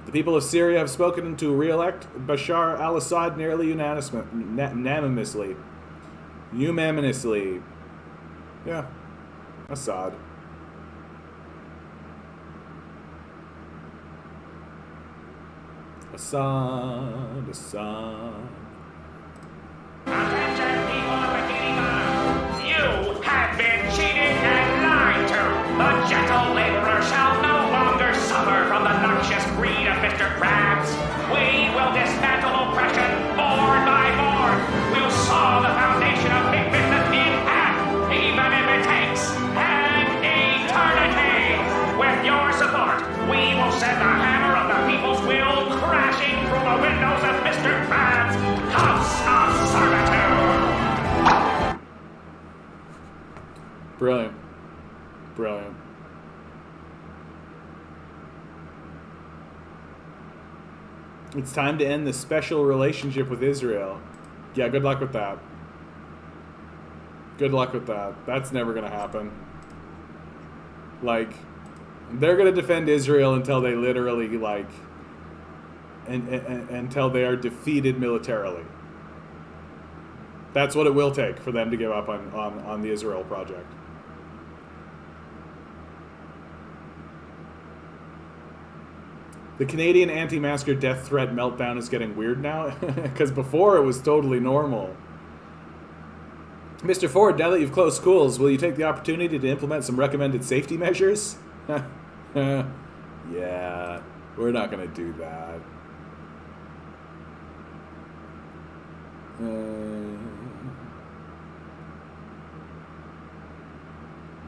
The people of Syria have spoken to re-elect Bashar al-Assad nearly unanimously. Yeah, Assad. Attention, people of Bikini Bottom. You have been cheated and lied to. The gentle laborer shall no longer suffer from the noxious greed of Mr. Krabs. We will dismantle oppression board by board. We'll saw the foundation of big business in half, even if it takes an eternity. With your support, we will send the hammer of the people's will crashing through the windows of Mr. Krabs' house of servitude. Brilliant. It's time to end the special relationship with Israel. Yeah, good luck with that. That's never going to happen. Like, they're going to defend Israel until they literally, like, until they are defeated militarily. That's what it will take for them to give up on the Israel project. The Canadian anti-masker death threat meltdown is getting weird now, because before it was totally normal. Mr. Ford, now that you've closed schools, will you take the opportunity to implement some recommended safety measures? Yeah, we're not going to do that.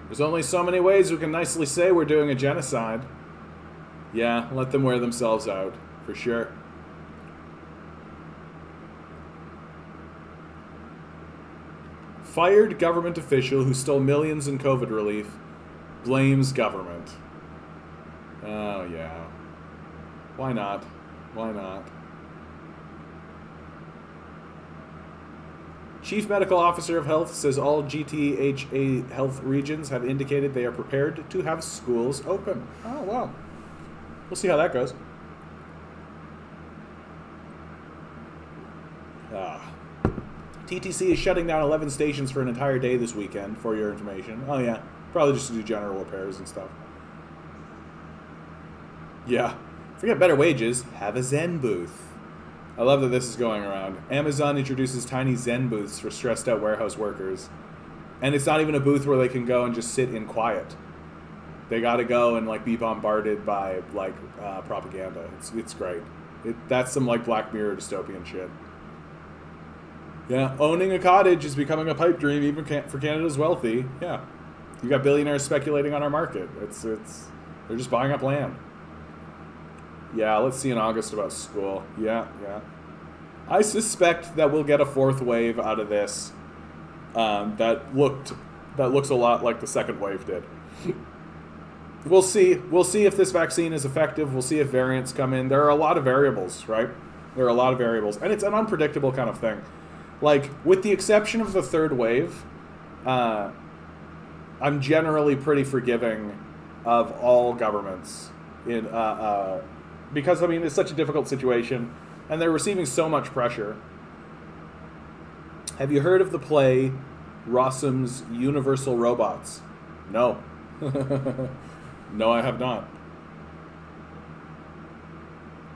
There's only so many ways we can nicely say we're doing a genocide. Yeah, let them wear themselves out, for sure. Fired government official who stole millions in COVID relief blames government. Oh, yeah. Why not? Why not? Chief Medical Officer of Health says all GTHA health regions have indicated they are prepared to have schools open. Oh, wow. We'll see how that goes. TTC is shutting down 11 stations for an entire day this weekend, for your information. Oh, yeah. Probably just to do general repairs and stuff. Yeah. Forget better wages. Have a Zen booth. I love that this is going around. Amazon introduces tiny Zen booths for stressed out warehouse workers. And it's not even a booth where they can go and just sit in quiet. They got to go and like be bombarded by like propaganda. It's great. That's some like Black Mirror dystopian shit. Yeah, owning a cottage is becoming a pipe dream even for Canada's wealthy. Yeah, you got billionaires speculating on our market. They're just buying up land. Yeah, let's see in August about school. Yeah. I suspect that we'll get a fourth wave out of this. That looks a lot like the second wave did. We'll see. We'll see if this vaccine is effective. We'll see if variants come in. There are a lot of variables, right? There are a lot of variables, and it's an unpredictable kind of thing. Like, with the exception of the third wave, I'm generally pretty forgiving of all governments because, I mean, it's such a difficult situation, and they're receiving so much pressure. Have you heard of the play Rossum's Universal Robots? No. No, I have not.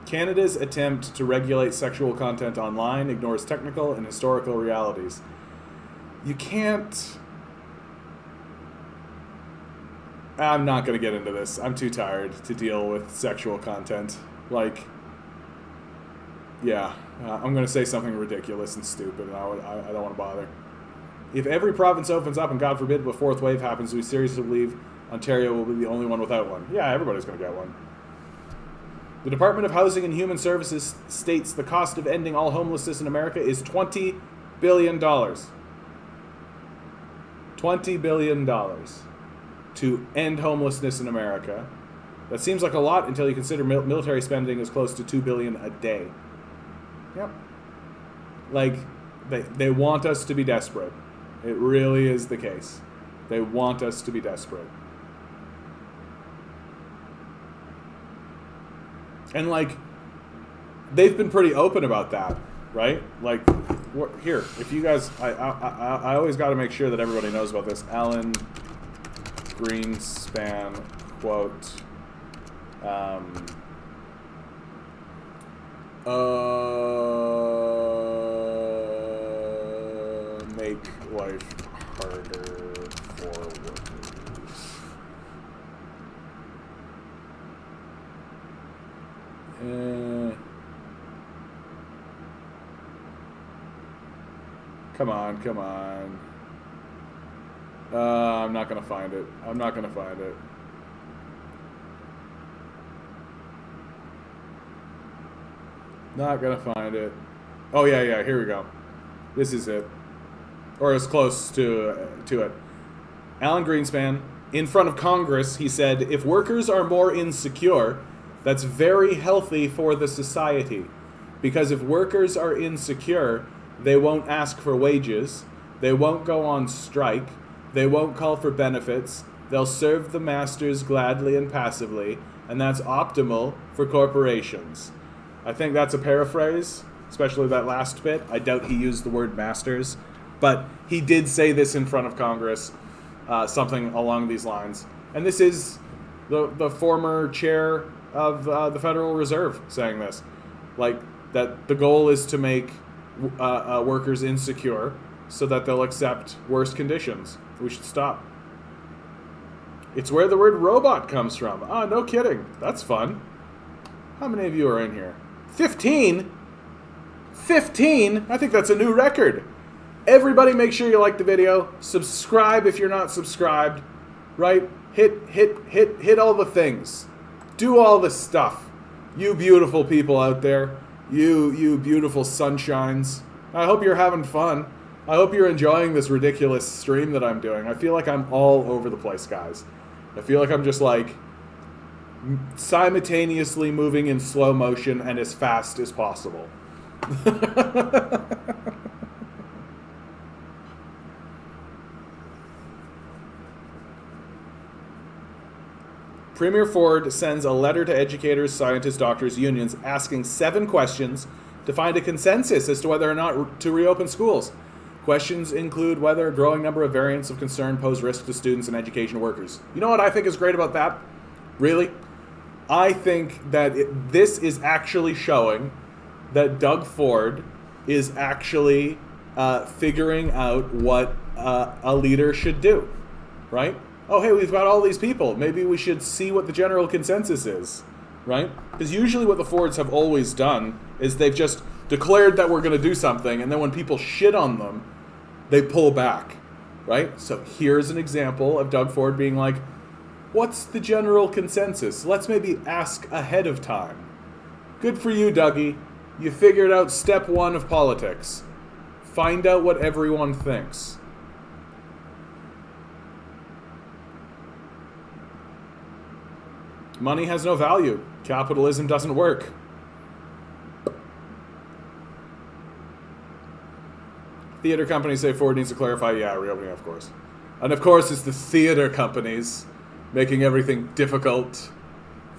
Canada's attempt to regulate sexual content online ignores technical and historical realities. You can't... I'm not going to get into this. I'm too tired to deal with sexual content. Like, yeah, I'm going to say something ridiculous and stupid, and I don't want to bother. If every province opens up and, God forbid, a fourth wave happens, we seriously believe Ontario will be the only one without one. Yeah, everybody's going to get one. The Department of Housing and Human Services states the cost of ending all homelessness in America is $20 billion. $20 billion to end homelessness in America. That seems like a lot until you consider military spending is close to $2 billion a day. Yep. Like, they want us to be desperate. It really is the case. They want us to be desperate. And, like, they've been pretty open about that, right? Like, here, if you guys... I always got to make sure that everybody knows about this. Alan Greenspan quote. Make life harder for workers. Come on. I'm not gonna find it. Not gonna find it. Oh, yeah, here we go. This is it. Or as close to it. Alan Greenspan, in front of Congress, he said, if workers are more insecure, that's very healthy for the society. Because if workers are insecure, they won't ask for wages, they won't go on strike, they won't call for benefits, they'll serve the masters gladly and passively, and that's optimal for corporations. I think that's a paraphrase, especially that last bit. I doubt he used the word masters, but he did say this in front of Congress, something along these lines. And this is the former chair of the Federal Reserve saying this. Like, that the goal is to make workers insecure so that they'll accept worse conditions. We should stop. It's where the word robot comes from. Ah, no kidding. That's fun. How many of you are in here? 15? 15? I think that's a new record. Everybody make sure you like the video. Subscribe if you're not subscribed. Right? Hit all the things. Do all the stuff. You beautiful people out there. You beautiful sunshines. I hope you're having fun. I hope you're enjoying this ridiculous stream that I'm doing. I feel like I'm all over the place, guys. I feel like I'm just like simultaneously moving in slow motion and as fast as possible. Premier Ford sends a letter to educators, scientists, doctors, unions asking 7 questions to find a consensus as to whether or not to reopen schools. Questions include whether a growing number of variants of concern pose risk to students and education workers. You know what I think is great about that? Really? I think that this is actually showing that Doug Ford is actually figuring out what a leader should do, right? Oh, hey, we've got all these people. Maybe we should see what the general consensus is, right? Because usually what the Fords have always done is they've just declared that we're going to do something, and then when people shit on them, they pull back, right? So here's an example of Doug Ford being like, what's the general consensus? Let's maybe ask ahead of time. Good for you, Dougie. You figured out step 1 of politics. Find out what everyone thinks. Money has no value. Capitalism doesn't work. Theater companies say Ford needs to clarify. Yeah, reopening, of course. And of course, it's the theater companies making everything difficult.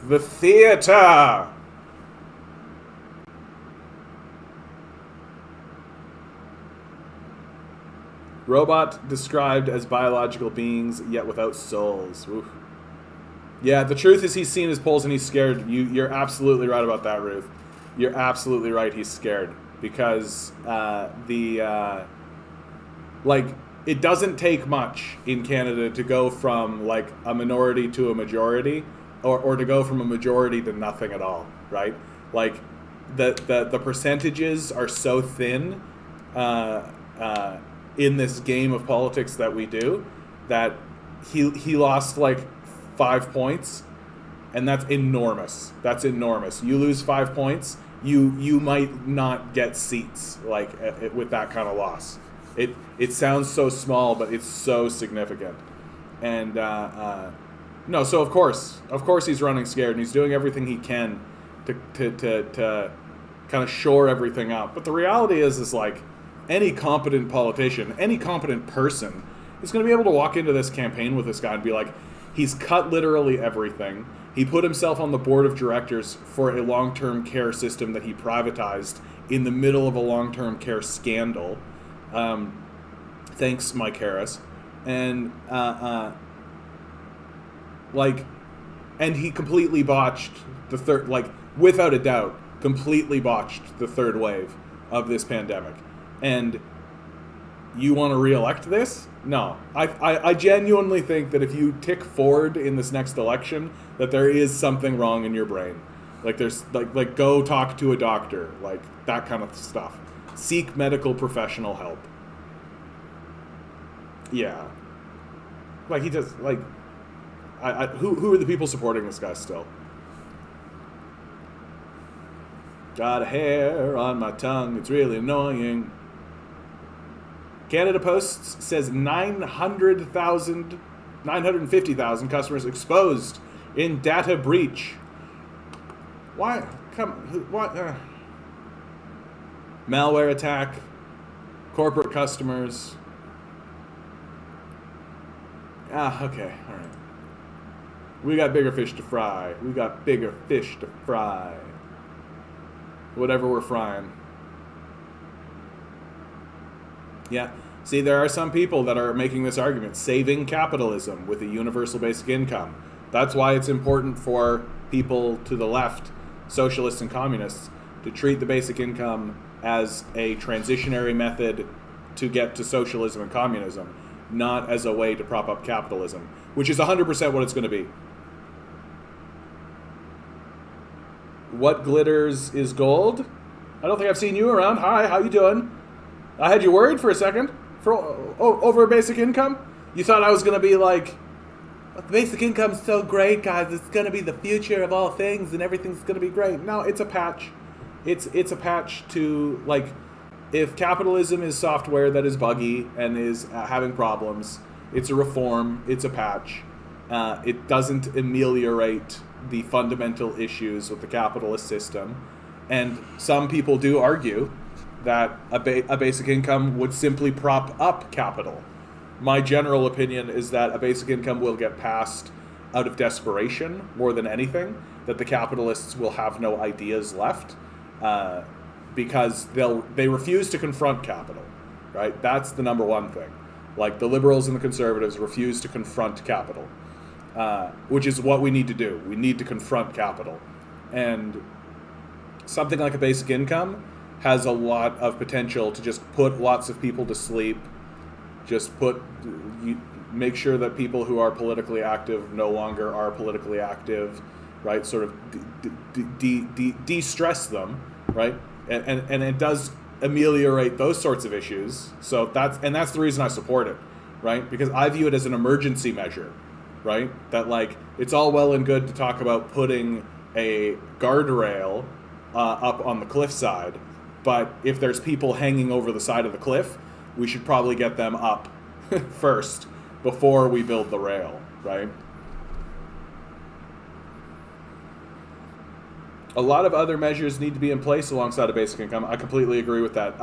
The theater! Robot described as biological beings, yet without souls. Oof. Yeah, the truth is he's seen his polls and he's scared. You're absolutely right about that, Ruth. You're absolutely right. He's scared because it doesn't take much in Canada to go from like a minority to a majority, or to go from a majority to nothing at all, right? Like the percentages are so thin in this game of politics that we do that he lost like 5 points, and that's enormous. That's enormous. You lose 5 points, you might not get seats like with that kind of loss. It sounds so small, but it's so significant. And no, so of course he's running scared, and he's doing everything he can to kind of shore everything up. But the reality is like any competent politician, any competent person is going to be able to walk into this campaign with this guy and be like, he's cut literally everything. He put himself on the board of directors for a long-term care system that he privatized in the middle of a long-term care scandal. Thanks, Mike Harris. And and he completely botched the third, like without a doubt, completely botched the third wave of this pandemic. And you want to re-elect this? No. I genuinely think that if you tick Ford in this next election, that there is something wrong in your brain. Like there's like go talk to a doctor, like that kind of stuff. Seek medical professional help. Yeah. Like he does like who are the people supporting this guy still? Got a hair on my tongue, it's really annoying. Canada Post says 950,000 customers exposed in data breach. Why? What? Malware attack, corporate customers. Okay, all right. We got bigger fish to fry. We got bigger fish to fry. Whatever we're frying. Yeah. See, there are some people that are making this argument, saving capitalism with a universal basic income. That's why it's important for people to the left, socialists and communists, to treat the basic income as a transitionary method to get to socialism and communism, not as a way to prop up capitalism, which is 100% what it's going to be. What glitters is gold? I don't think I've seen you around. Hi, how you doing? I had you worried for a second. Over basic income? You thought I was going to be like, basic income's so great, guys. It's going to be the future of all things and everything's going to be great. No, it's a patch. It's a patch to, like, if capitalism is software that is buggy and is having problems, it's a reform, it's a patch. It doesn't ameliorate the fundamental issues with the capitalist system. And some people do argue that a basic income would simply prop up capital. My general opinion is that a basic income will get passed out of desperation more than anything, that the capitalists will have no ideas left because they refuse to confront capital, right? That's the number one thing. Like, the liberals and the conservatives refuse to confront capital, which is what we need to do. We need to confront capital. And something like a basic income has a lot of potential to just put lots of people to sleep, make sure that people who are politically active no longer are politically active, right? Sort of de-stress them, right? And it does ameliorate those sorts of issues. So that's the reason I support it, right? Because I view it as an emergency measure, right? That, like, it's all well and good to talk about putting a guardrail up on the cliffside, but if there's people hanging over the side of the cliff, we should probably get them up first before we build the rail, right? A lot of other measures need to be in place alongside a basic income. I completely agree with that.